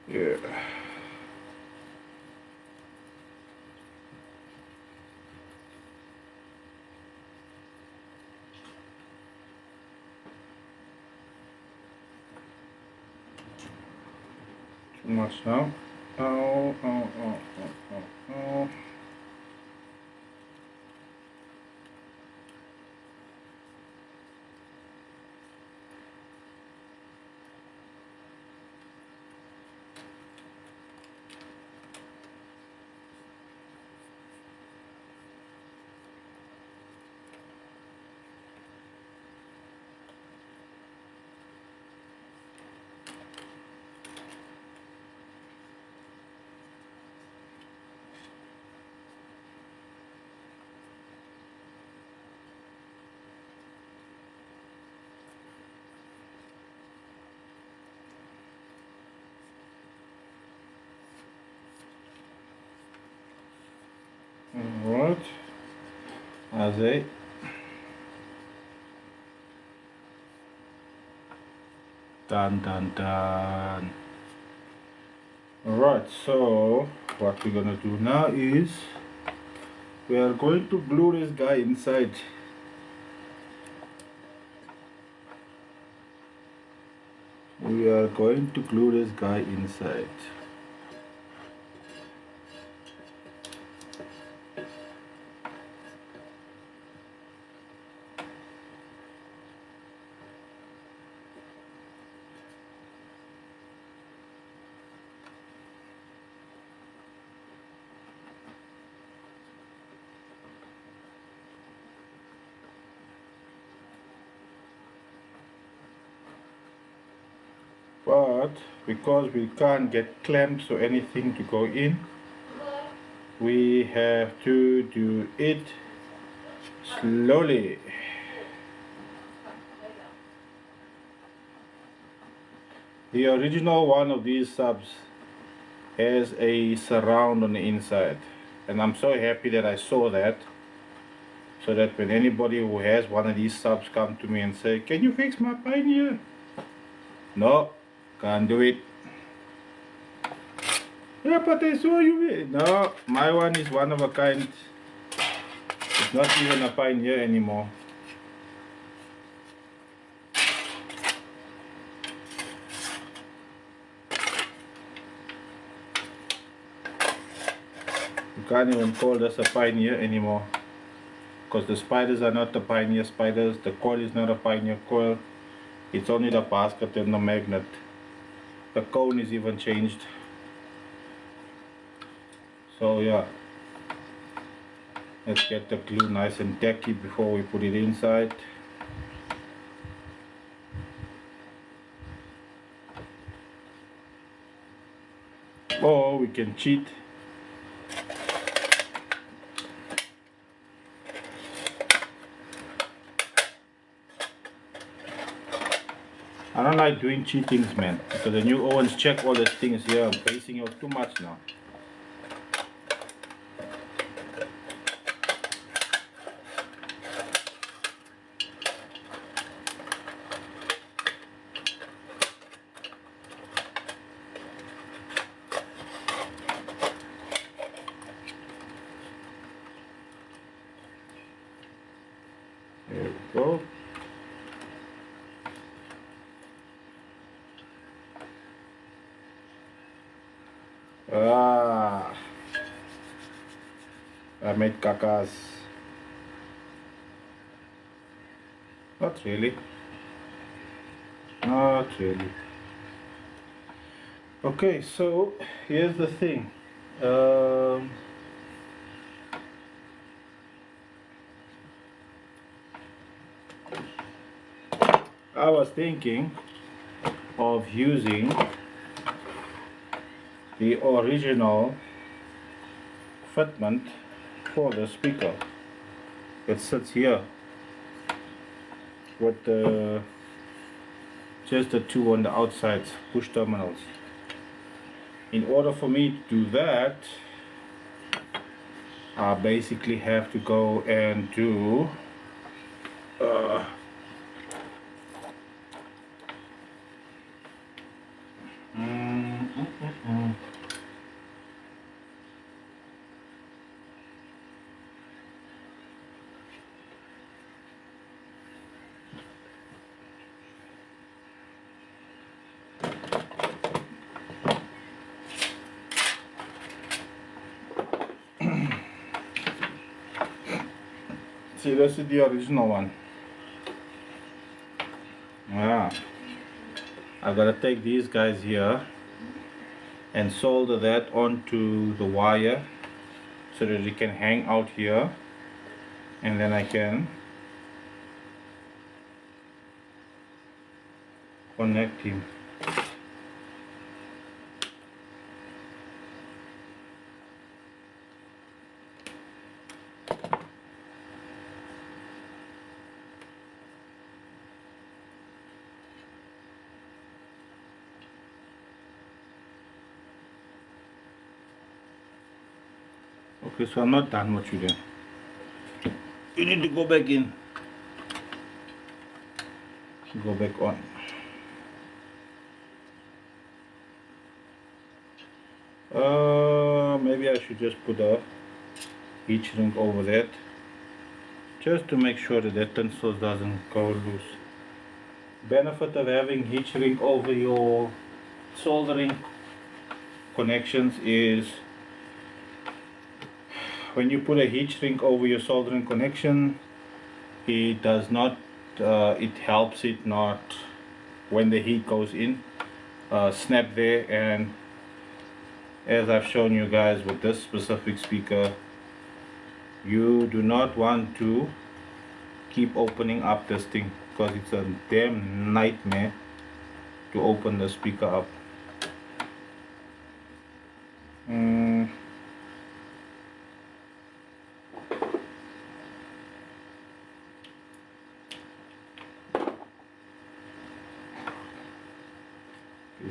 Speaker 1: Yeah. Too much now. Oh, oh, oh, oh, oh, oh. Alright. As a done, done, done. Alright, so what we're gonna do now is we are going to glue this guy inside. We are going to glue this guy inside. But because we can't get clamps or anything to go in, we have to do it slowly. The original one of these subs has a surround on the inside, and I'm so happy that I saw that, so that when anybody who has one of these subs come to me and say, can you fix my Pioneer? No, can't do it. Yeah, but I saw you. No, my one is one of a kind. It's not even a Pioneer anymore. can't even call this a Pioneer anymore, because the spiders are not the Pioneer spiders, the coil is not a Pioneer coil, it's only the basket and the magnet. The cone is even changed. So yeah, let's get the glue nice and tacky before we put it inside. Or we can cheat. I don't like doing cheatings, man, because the new Owens check all these things here. I'm facing out too much now. There we go. Ah, I made cacas. Not really. Not really. Okay, so here's the thing. I was thinking of using the original fitment for the speaker. It sits here with just the two on the outside push terminals. In order for me to do that, I basically have to go and do see, this is the original one. Yeah, I gotta take these guys here and solder that onto the wire so that it can hang out here, and then I can connect him. Okay, so I'm not done with you then. You need to go back in. Go back on. Maybe I should just put a heat shrink over that, just to make sure that that tensile doesn't go loose. Benefit of having heat shrink over your soldering connections is when you put a heat shrink over your soldering connection, it does not, it helps it not, when the heat goes in, snap there. And as I've shown you guys with this specific speaker, you do not want to keep opening up this thing, because it's a damn nightmare to open the speaker up.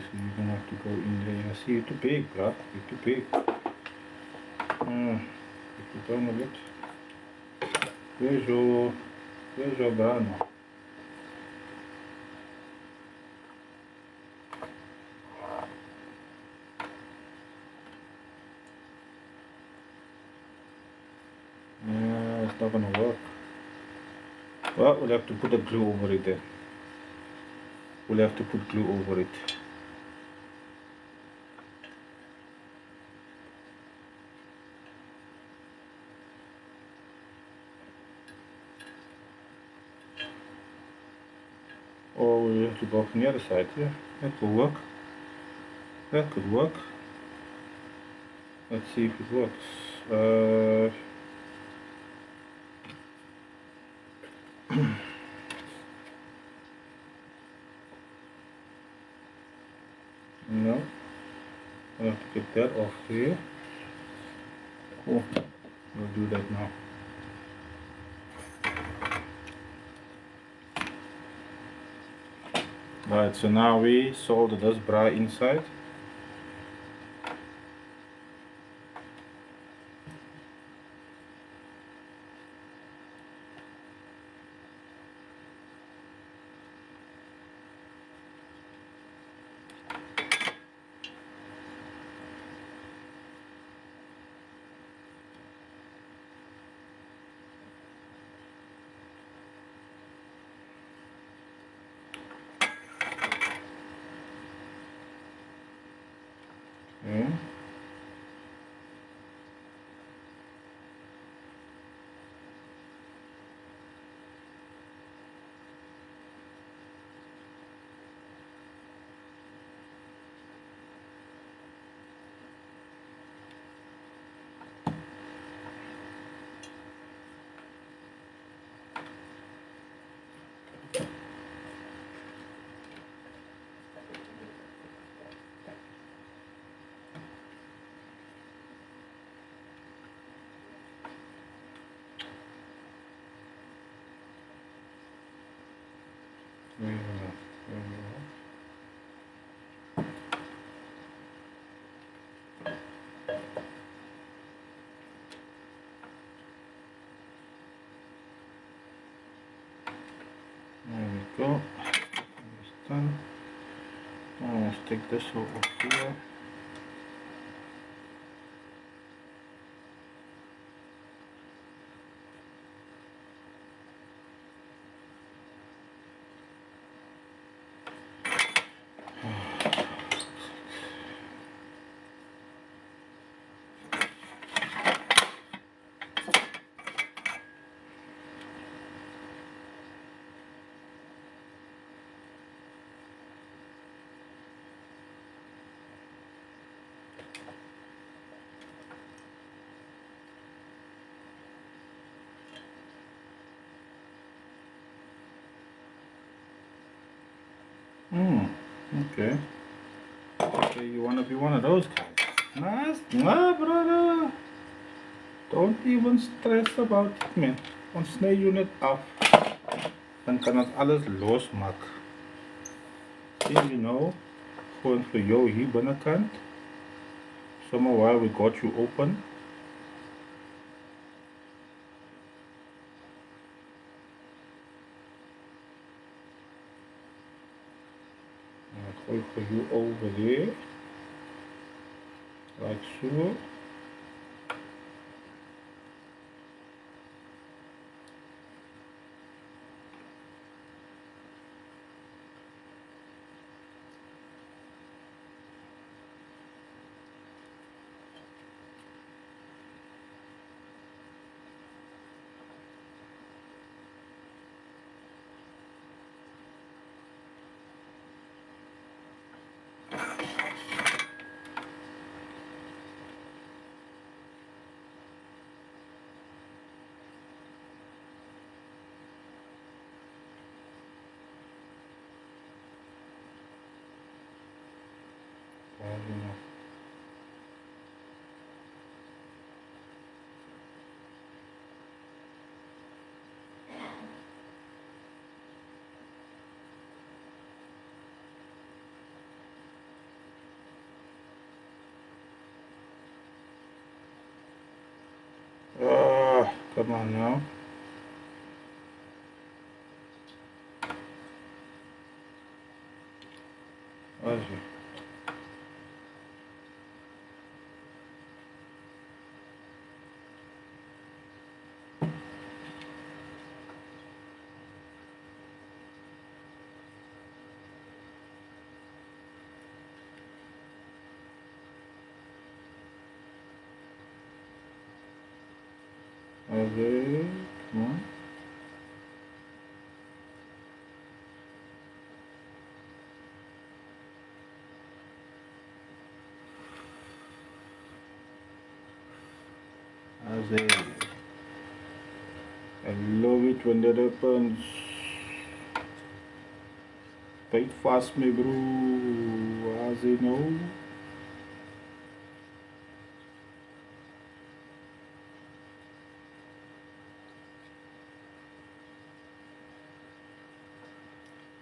Speaker 1: So you're gonna have to go in there. I see you're too big, bruh. You're too big. Put it down a bit. Where's your banana? Yeah, it's not gonna work. Well, we'll have to put a glue over it then. We'll have to put glue over it. Or we have to go from the other side. Yeah, that could work. That could work. Let's see if it works. No, I have to get that off here. Cool. We'll do that now. Right, so now we solder this bra inside. Okay. There we go. It's done. Now let's take this over here. Okay. Okay, you wanna be one of those guys? Nah, brother. Don't even stress about it, man. Ons sny jou net af. Dan kan ons alles losmaak. See, you know, gewoon vir jou hier binnekant. Somewhere while we got you open. Gooi vir you over there. Like so. Come on now. Where's it? Okay, come on. I love it when that happens. Bite fast, my bro. As I know.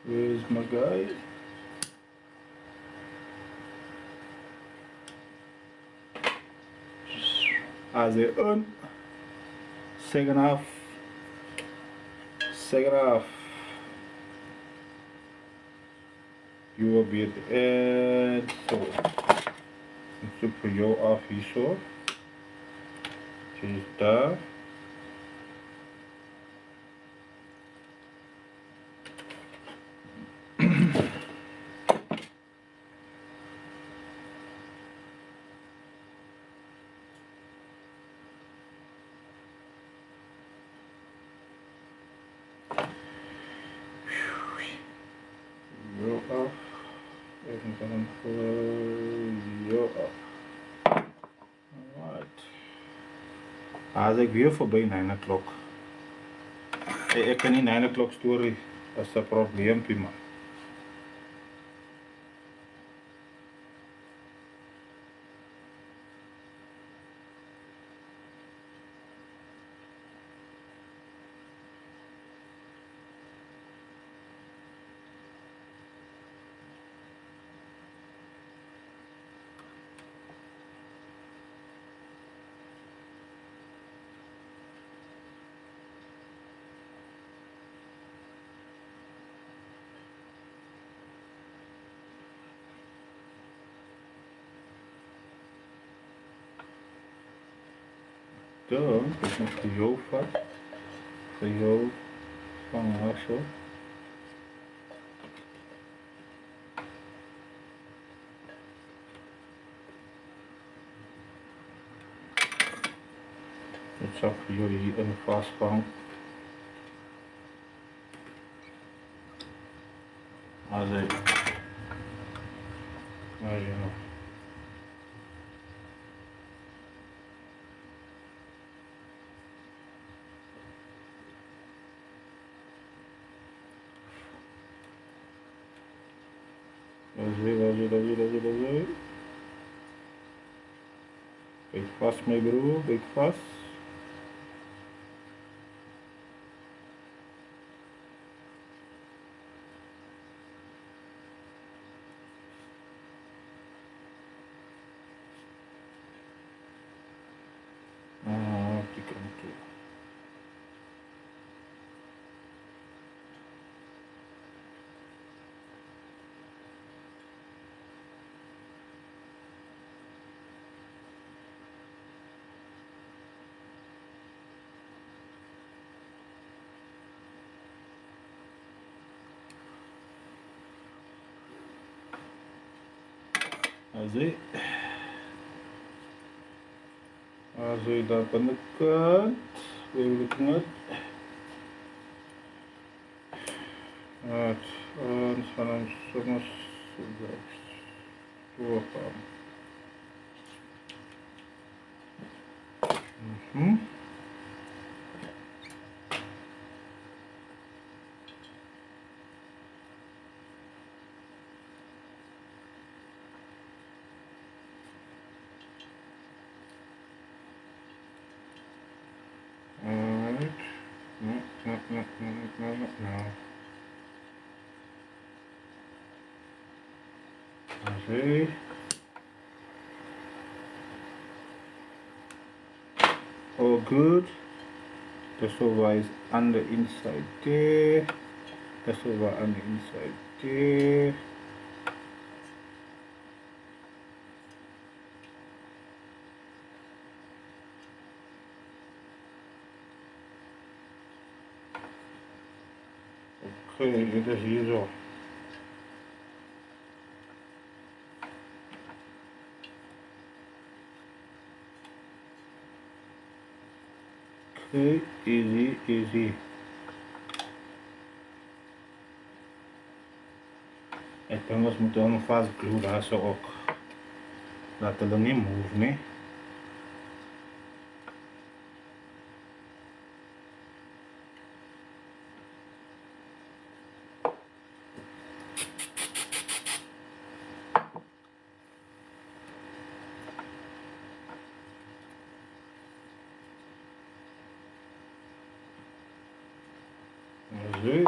Speaker 1: Where's my guy? As I earn. Second half. Second half. You will be at the end. So, super jou af hier zo. Dus daar. Jou af. En dan voor jou af. Alright. Als ik weer voorbij 9 o'clock. Ik kan niet 9 o'clock story. Dat is een probleem, man. Dan is nog de jou vast. De jou van Hassel. Het zal voor jullie hier in vastvangen. Als je nog. Dat is. Kijk vast, mijn broer, kijk vast. Ah, die kant toe. Als je daar aan de kant, even het. En van soms doorgaan. Alright. No. Okay. All good. The silver is on the inside there. The silver on the inside there. Okay, dit is hier zo. Okay, easy. Ik denk dat we moeten een vast glue daar zo ook. Laten we niet move, nee. Zui.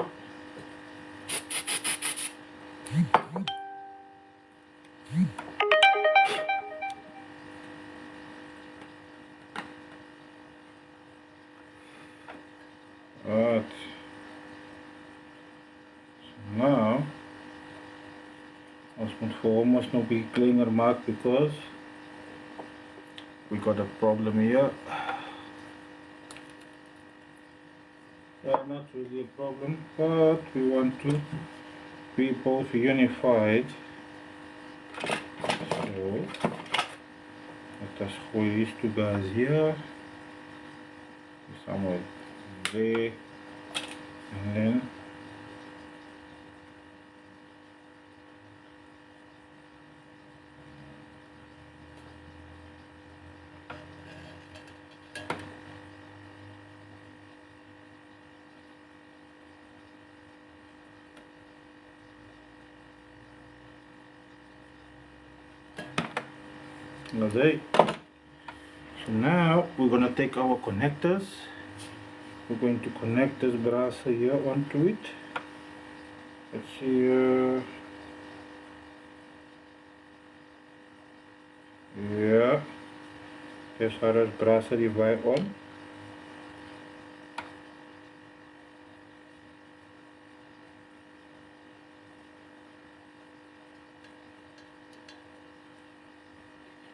Speaker 1: Right. So now ons moet vir hom ons nog 'n bietjie kleiner maak because we got a problem here. Not really a problem, but we want to be both unified. So let us gooi these two guys here, somewhere there, and then okay. So now we're going to take our connectors. We're going to connect this brass here onto it. Let's see. Yeah. There's our brass right on.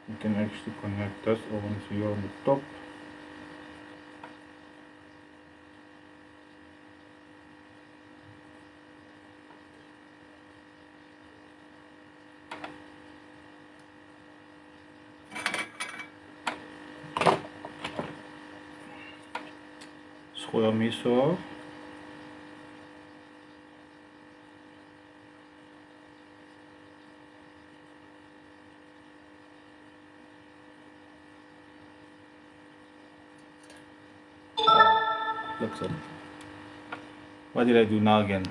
Speaker 1: You can actually connect this over here on the top. Gooi hom hier so. Looks up. What did I do now again?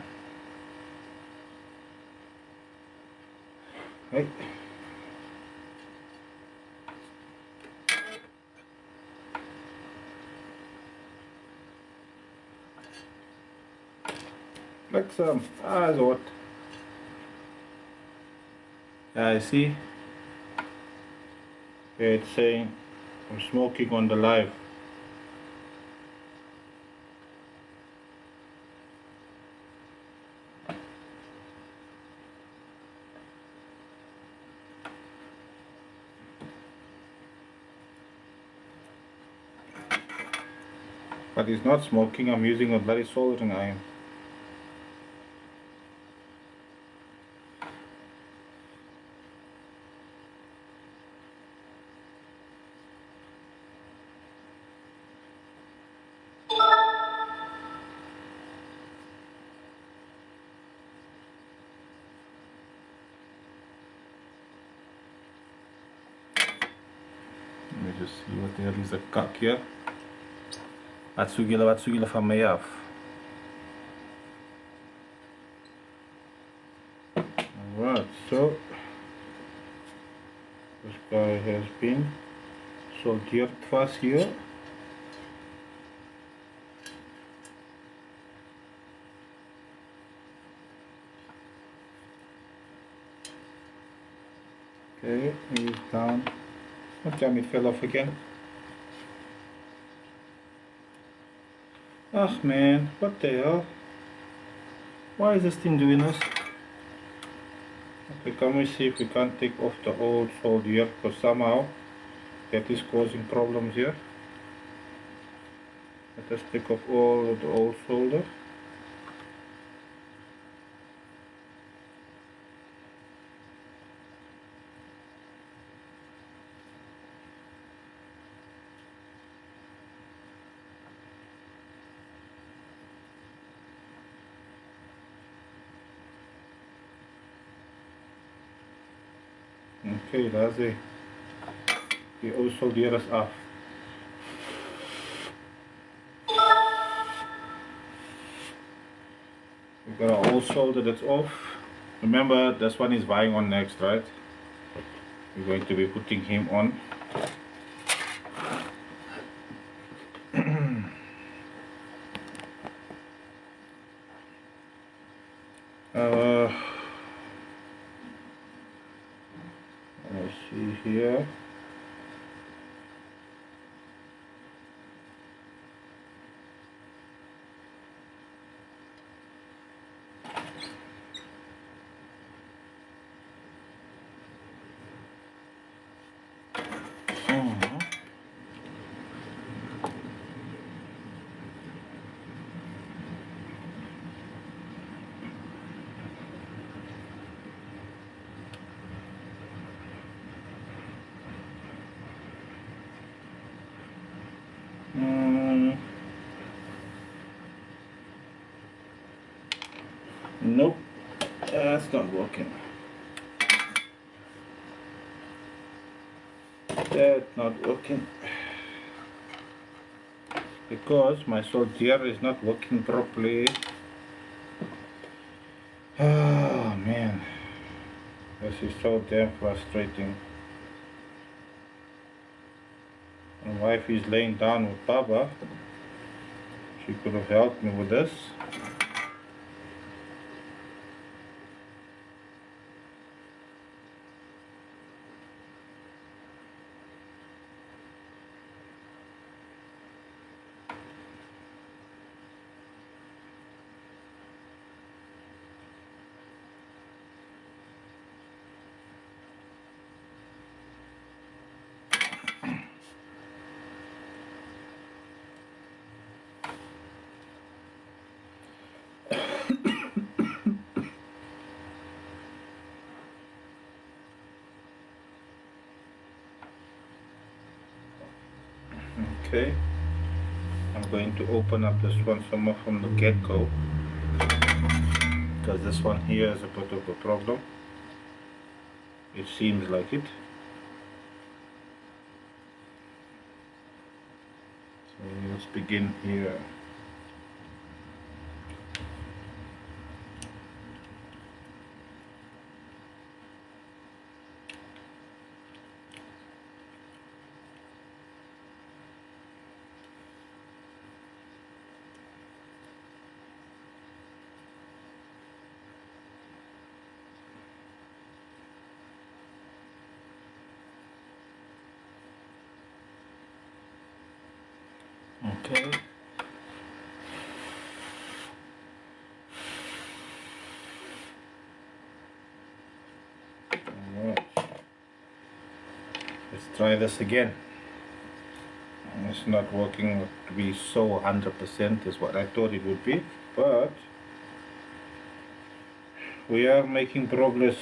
Speaker 1: Right. Like some. That's what. I see. Yeah, it's saying I'm smoking on the live. But it's not smoking, I'm using a bloody soldering iron. Let me just see what the hell is a kak hier. Wat soek julle van my af? Alright, so this guy has been soldered vast here. Okay, he's down. What time it fell off again? Ugh man, what the hell? Why is this thing doing this? Okay, can we see if we can't take off the old solder here, because somehow that is causing problems here. Let us take off all of the old solder. Okay, that's it. The old solder is off. We've got our old solder that's off. Remember, this one is vying on next, right? We're going to be putting him on. Uh, let's see here. Mhm. Mm, nope, that's not working. That's not working because my soldier is not working properly. Oh man, this is so damn frustrating. My wife is laying down with Baba. She could have helped me with this. Okay, I'm going to open up this one somewhere from the get-go because this one here is a bit of a problem. It seems like it. So let's begin here. Okay. Alright. Let's try this again. It's not working to be so 100% is what I thought it would be, but we are making progress.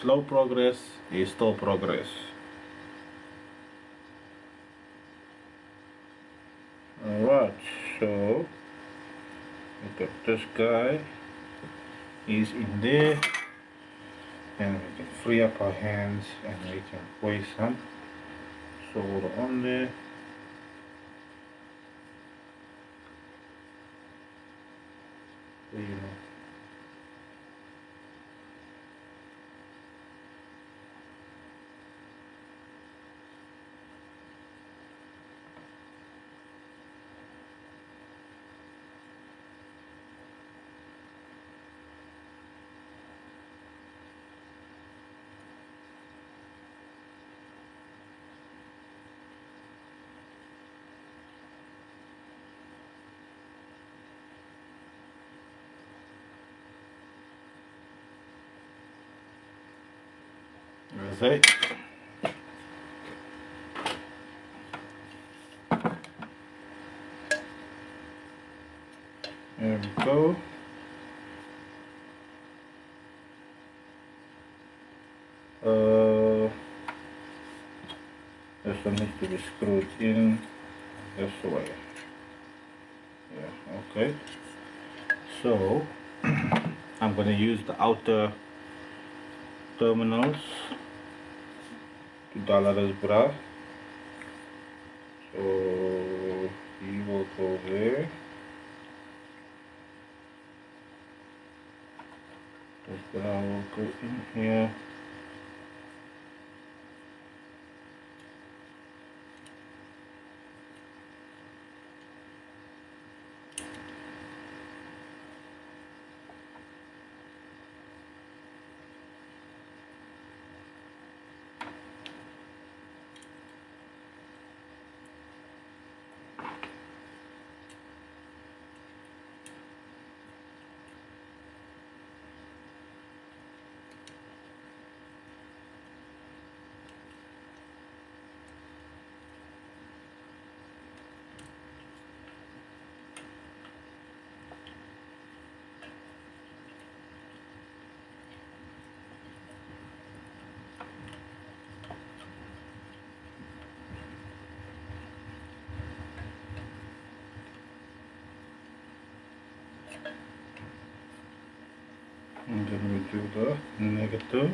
Speaker 1: Slow progress is still progress. Alright, so look at this guy. He's in there, and we can free up our hands and we can place some solder on there. You know. That's it. There we go. This one needs to be screwed in this way. Yeah, okay. So I'm going to use the outer terminals to dollar this bra. So he will go there. This bra will go in here. And then we do the negative.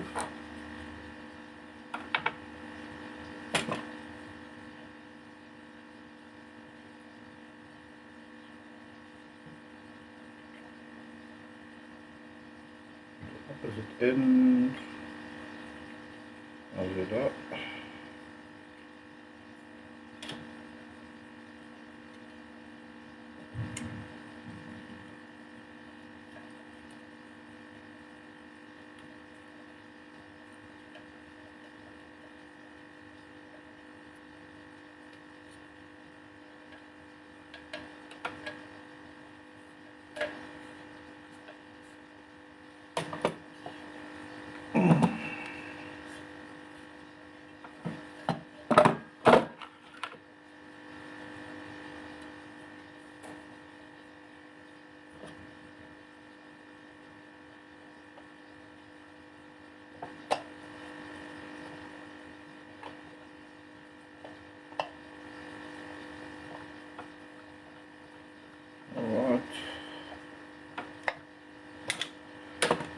Speaker 1: Opposite end. Over that. Alright.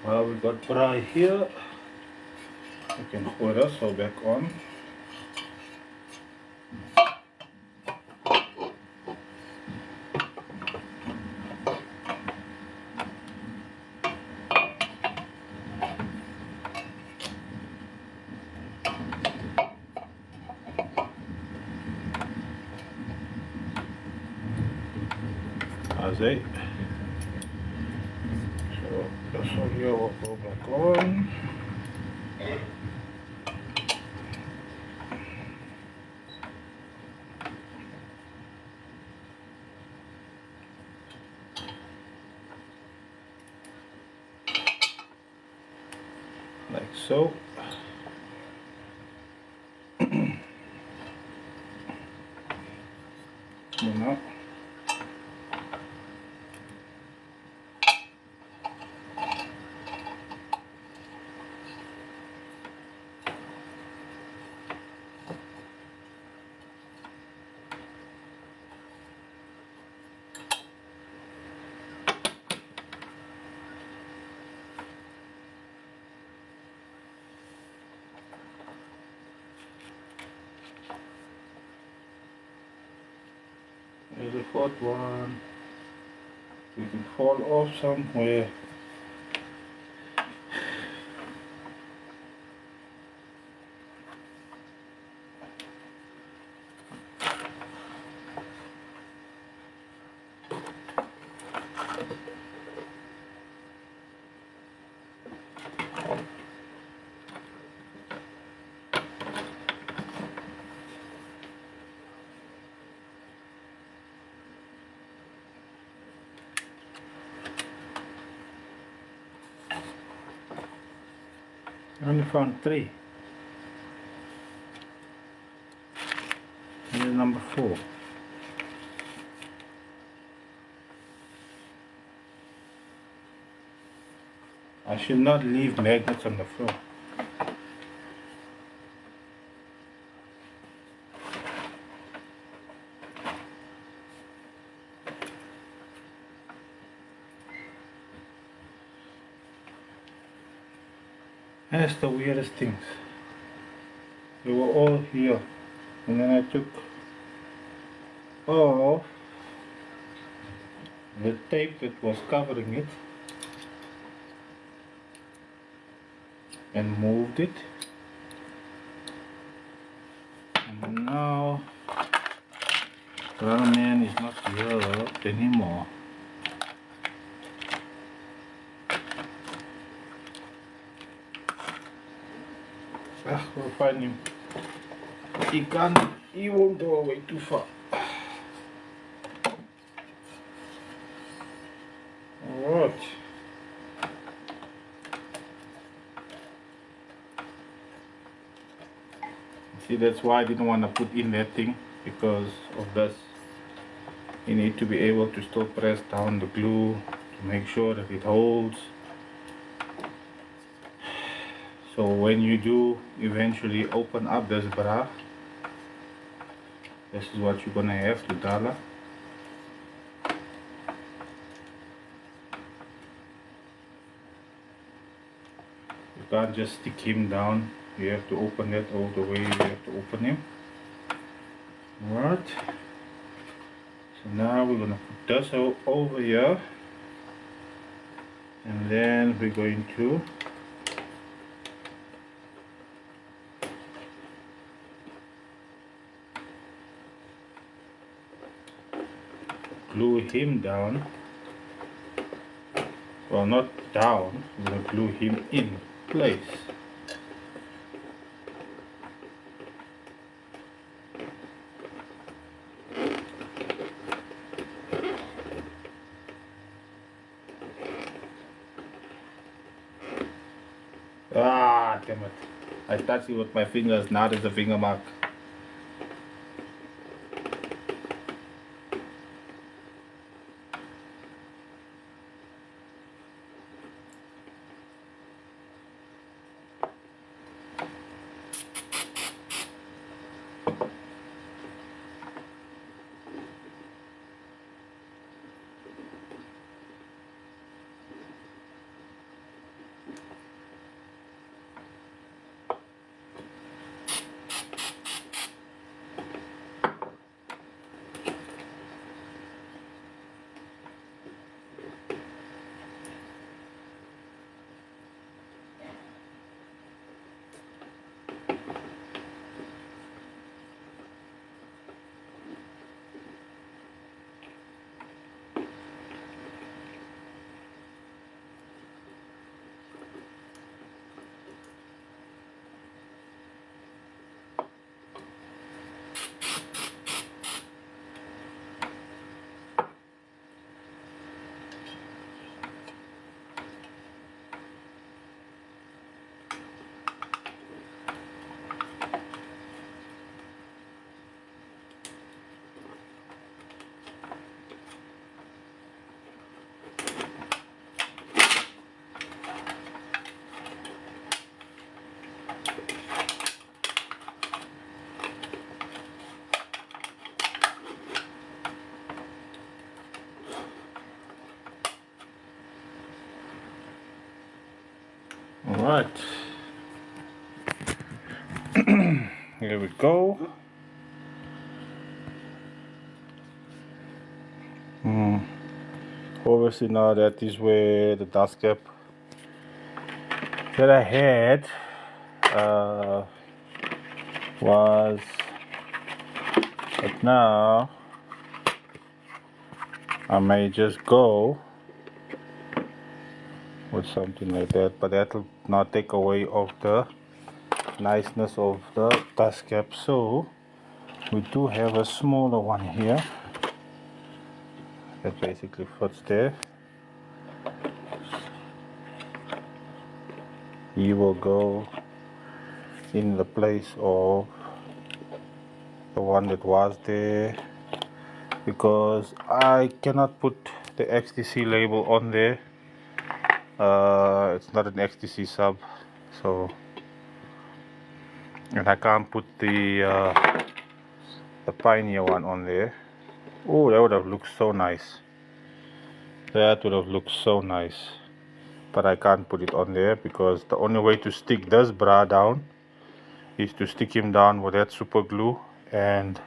Speaker 1: Well, we got bra here. We can put us so back on. As it. So this one here will go back on. Like so. You know. There's the fourth one. We can fall off somewhere. I only found 3. Here's number 4. I should not leave magnets on the floor. That's the weirdest things. They were all here. And then I took off the tape that was covering it and moved it. And now the other man is not here anymore. We'll find him. He won't go away too far. Alright. See, that's why I didn't want to put in that thing, because of this. You need to be able to still press down the glue to make sure that it holds. So when you do eventually open up this bra, this is what you're gonna have to dollar. You can't just stick him down. You have to open that all the way. You have to open him. Alright. So now we're gonna put this over here, and then we're going to glue him down. Well, not down, we're going to glue him in place. Ah, damn it. I touched it with my fingers, now there's a finger mark. Alright. Here we go. Obviously now that is where the dust cap that I had was, but now I may just go with something like that, but that will not take away of the niceness of the dust cap. So we do have a smaller one here that basically fits there. He will go in the place of the one that was there, because I cannot put the XTC label on there. It's not an XTC sub, so, and I can't put the Pioneer one on there. Oh, that would have looked so nice. That would have looked so nice, but I can't put it on there because the only way to stick this bra down is to stick him down with that super glue, and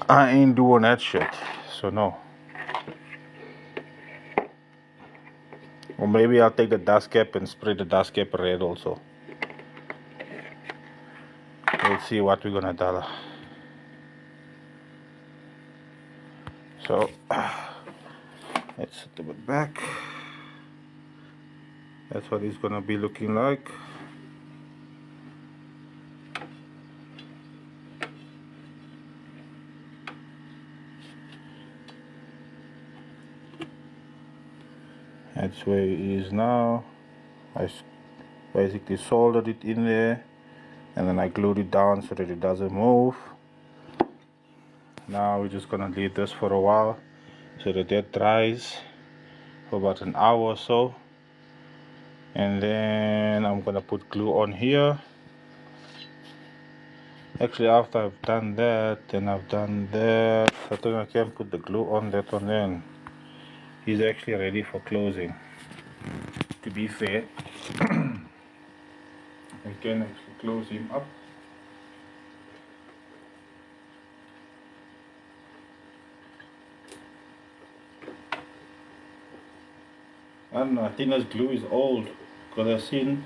Speaker 1: I ain't doing that shit, so no. Or maybe I'll take the dust cap and spray the dust cap red also. We'll see what we're gonna do. So let's set it back. That's what it's gonna be looking like. That's where it is now. I basically soldered it in there, and then I glued it down so that it doesn't move. Now we're just gonna leave this for a while so that that dries for about an hour or so, and then I'm gonna put glue on here. Actually, after I've done that, then I've done that, I think I can put the glue on that one. Then he's actually ready for closing, to be fair. can actually close him up. I don't know, I think this glue is old because I've seen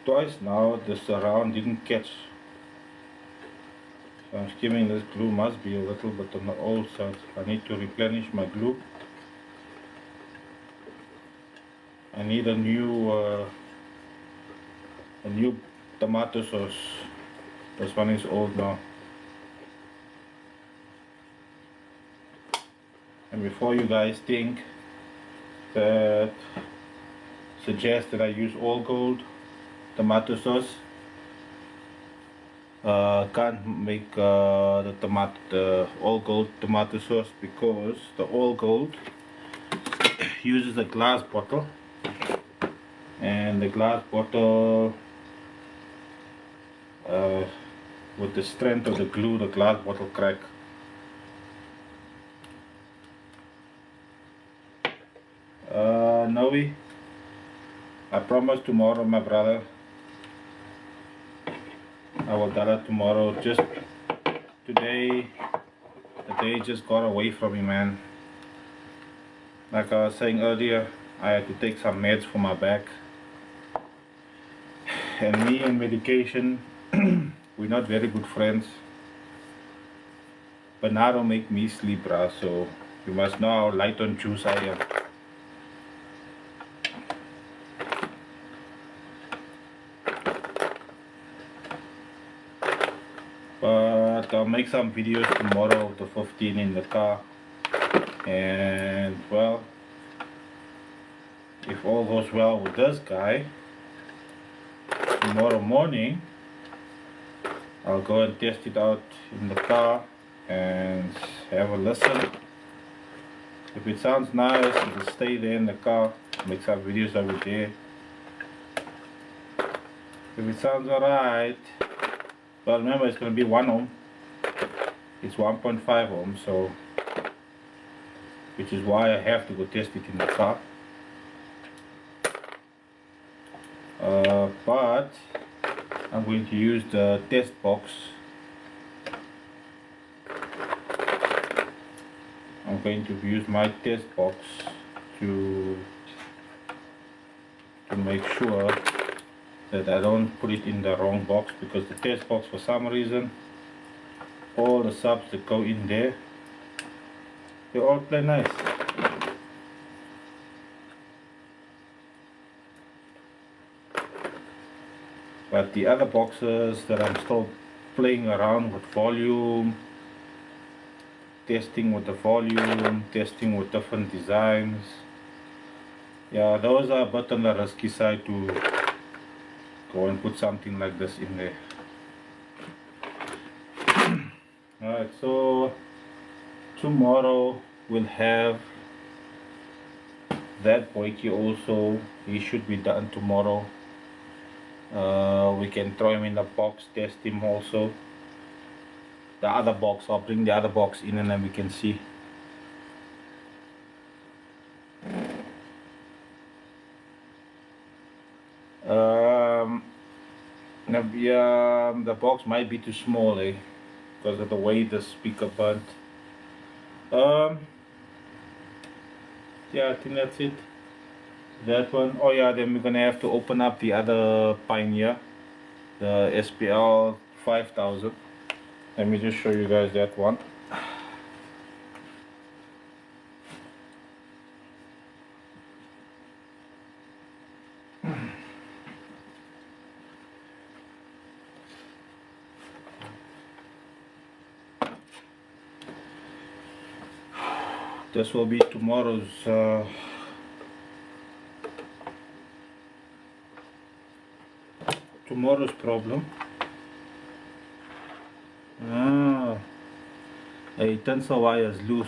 Speaker 1: twice now the surround didn't catch. So I'm skimming this glue must be a little bit on the old side. I need to replenish my glue. I need a new tomato sauce. This one is old now. And before you guys think that suggest that I use all gold tomato sauce, can't make the all gold tomato sauce because the all gold uses a glass bottle, and the glass bottle with the strength of the glue, the glass bottle crack. Noe, I promise tomorrow, my brother, I will tell her tomorrow. Just today, the day just got away from me, man. Like I was saying earlier, I had to take some meds for my back. And me and medication, we're not very good friends. But now don't make me sleep, bruh, so you must know how light on juice I am. But I'll make some videos tomorrow of the 15 in the car. And well, if all goes well with this guy, tomorrow morning I'll go and test it out in the car and have a listen. If it sounds nice, it'll stay there in the car, make some videos of it there. If it sounds alright, well, remember it's going to be 1 ohm. It's 1.5 ohm, so which is why I have to go test it in the car. But I'm going to use the test box. I'm going to use my test box to make sure that I don't put it in the wrong box, because the test box, for some reason, all the subs that go in there, they all play nice. But the other boxes that I'm still playing around with volume, testing with the volume, testing with different designs, yeah, those are a bit on the risky side to go and put something like this in there. Alright, so tomorrow we'll have that boykie also. He should be done tomorrow. We can throw him in the box, test him also. The other box, I'll bring the other box in and then we can see. The box might be too small, because of the way the speaker burnt. Yeah, I think that's it. That one. Oh yeah, then we're gonna have to open up the other Pioneer, the SPL 5000. Let me just show you guys that one. This will be tomorrow's problem. A tensor wire is loose.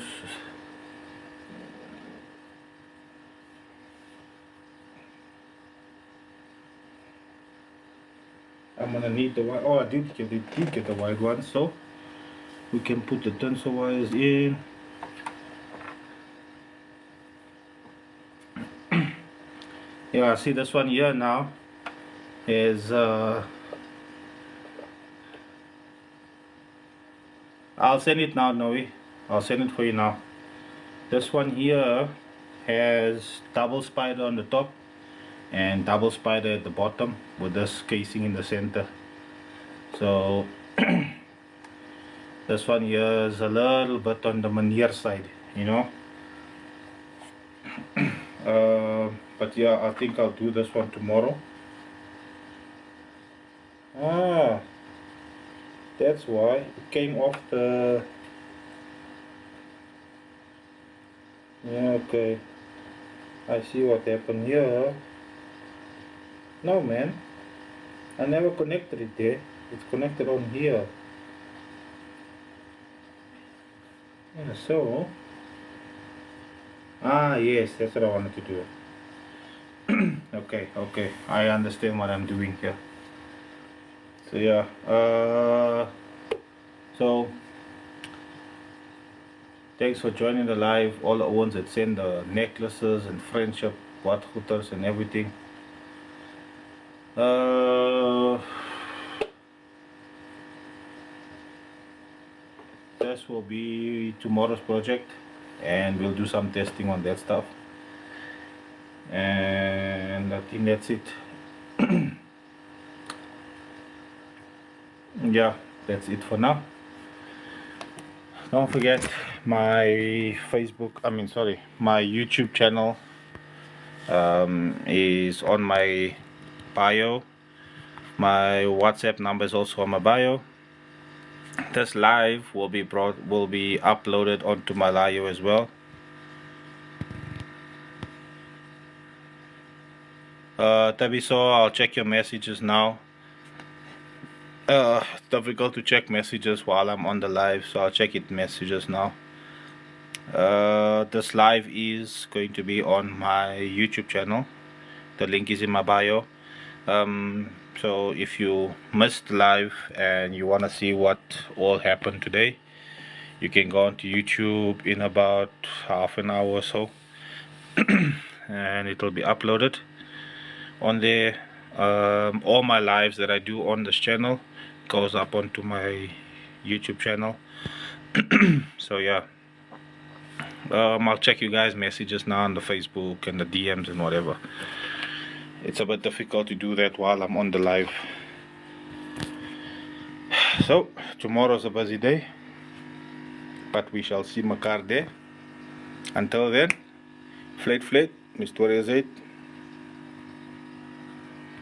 Speaker 1: I'm gonna need the wire. Oh, I did get the wide one, so we can put the tensor wires in. Yeah, see this one here now is I'll send it now, Noe. I'll send it for you now. This one here has double spider on the top and double spider at the bottom with this casing in the center. So this one here is a little bit on the manier side, you know. But yeah, I think I'll do this one tomorrow. Ah, that's why it came off the... Yeah, okay. I see what happened here. No, man. I never connected it there. It's connected on here. Yeah, so... Ah, yes, that's what I wanted to do. Okay, I understand what I'm doing here. So yeah, so thanks for joining the live. All the ones that send the necklaces and friendship watchhooters and everything. This will be tomorrow's project, and we'll do some testing on that stuff. And I think that's it. Yeah, that's it for now. Don't forget my my YouTube channel is on my bio. My WhatsApp number is also on my bio. This live will be uploaded onto my bio as well. Tabiso, I'll check your messages now. Difficult to check messages while I'm on the live, so I'll check it messages now. This live is going to be on my YouTube channel. The link is in my bio. So if you missed live and you want to see what all happened today, you can go onto YouTube in about half an hour or so and it will be uploaded on there. All my lives that I do on this channel goes up onto my YouTube channel. So yeah, I'll check you guys messages now on the Facebook and the DMs and whatever. It's a bit difficult to do that while I'm on the live. So tomorrow's a busy day, but we shall see mekaar there. Until then, flat, Mr. 8.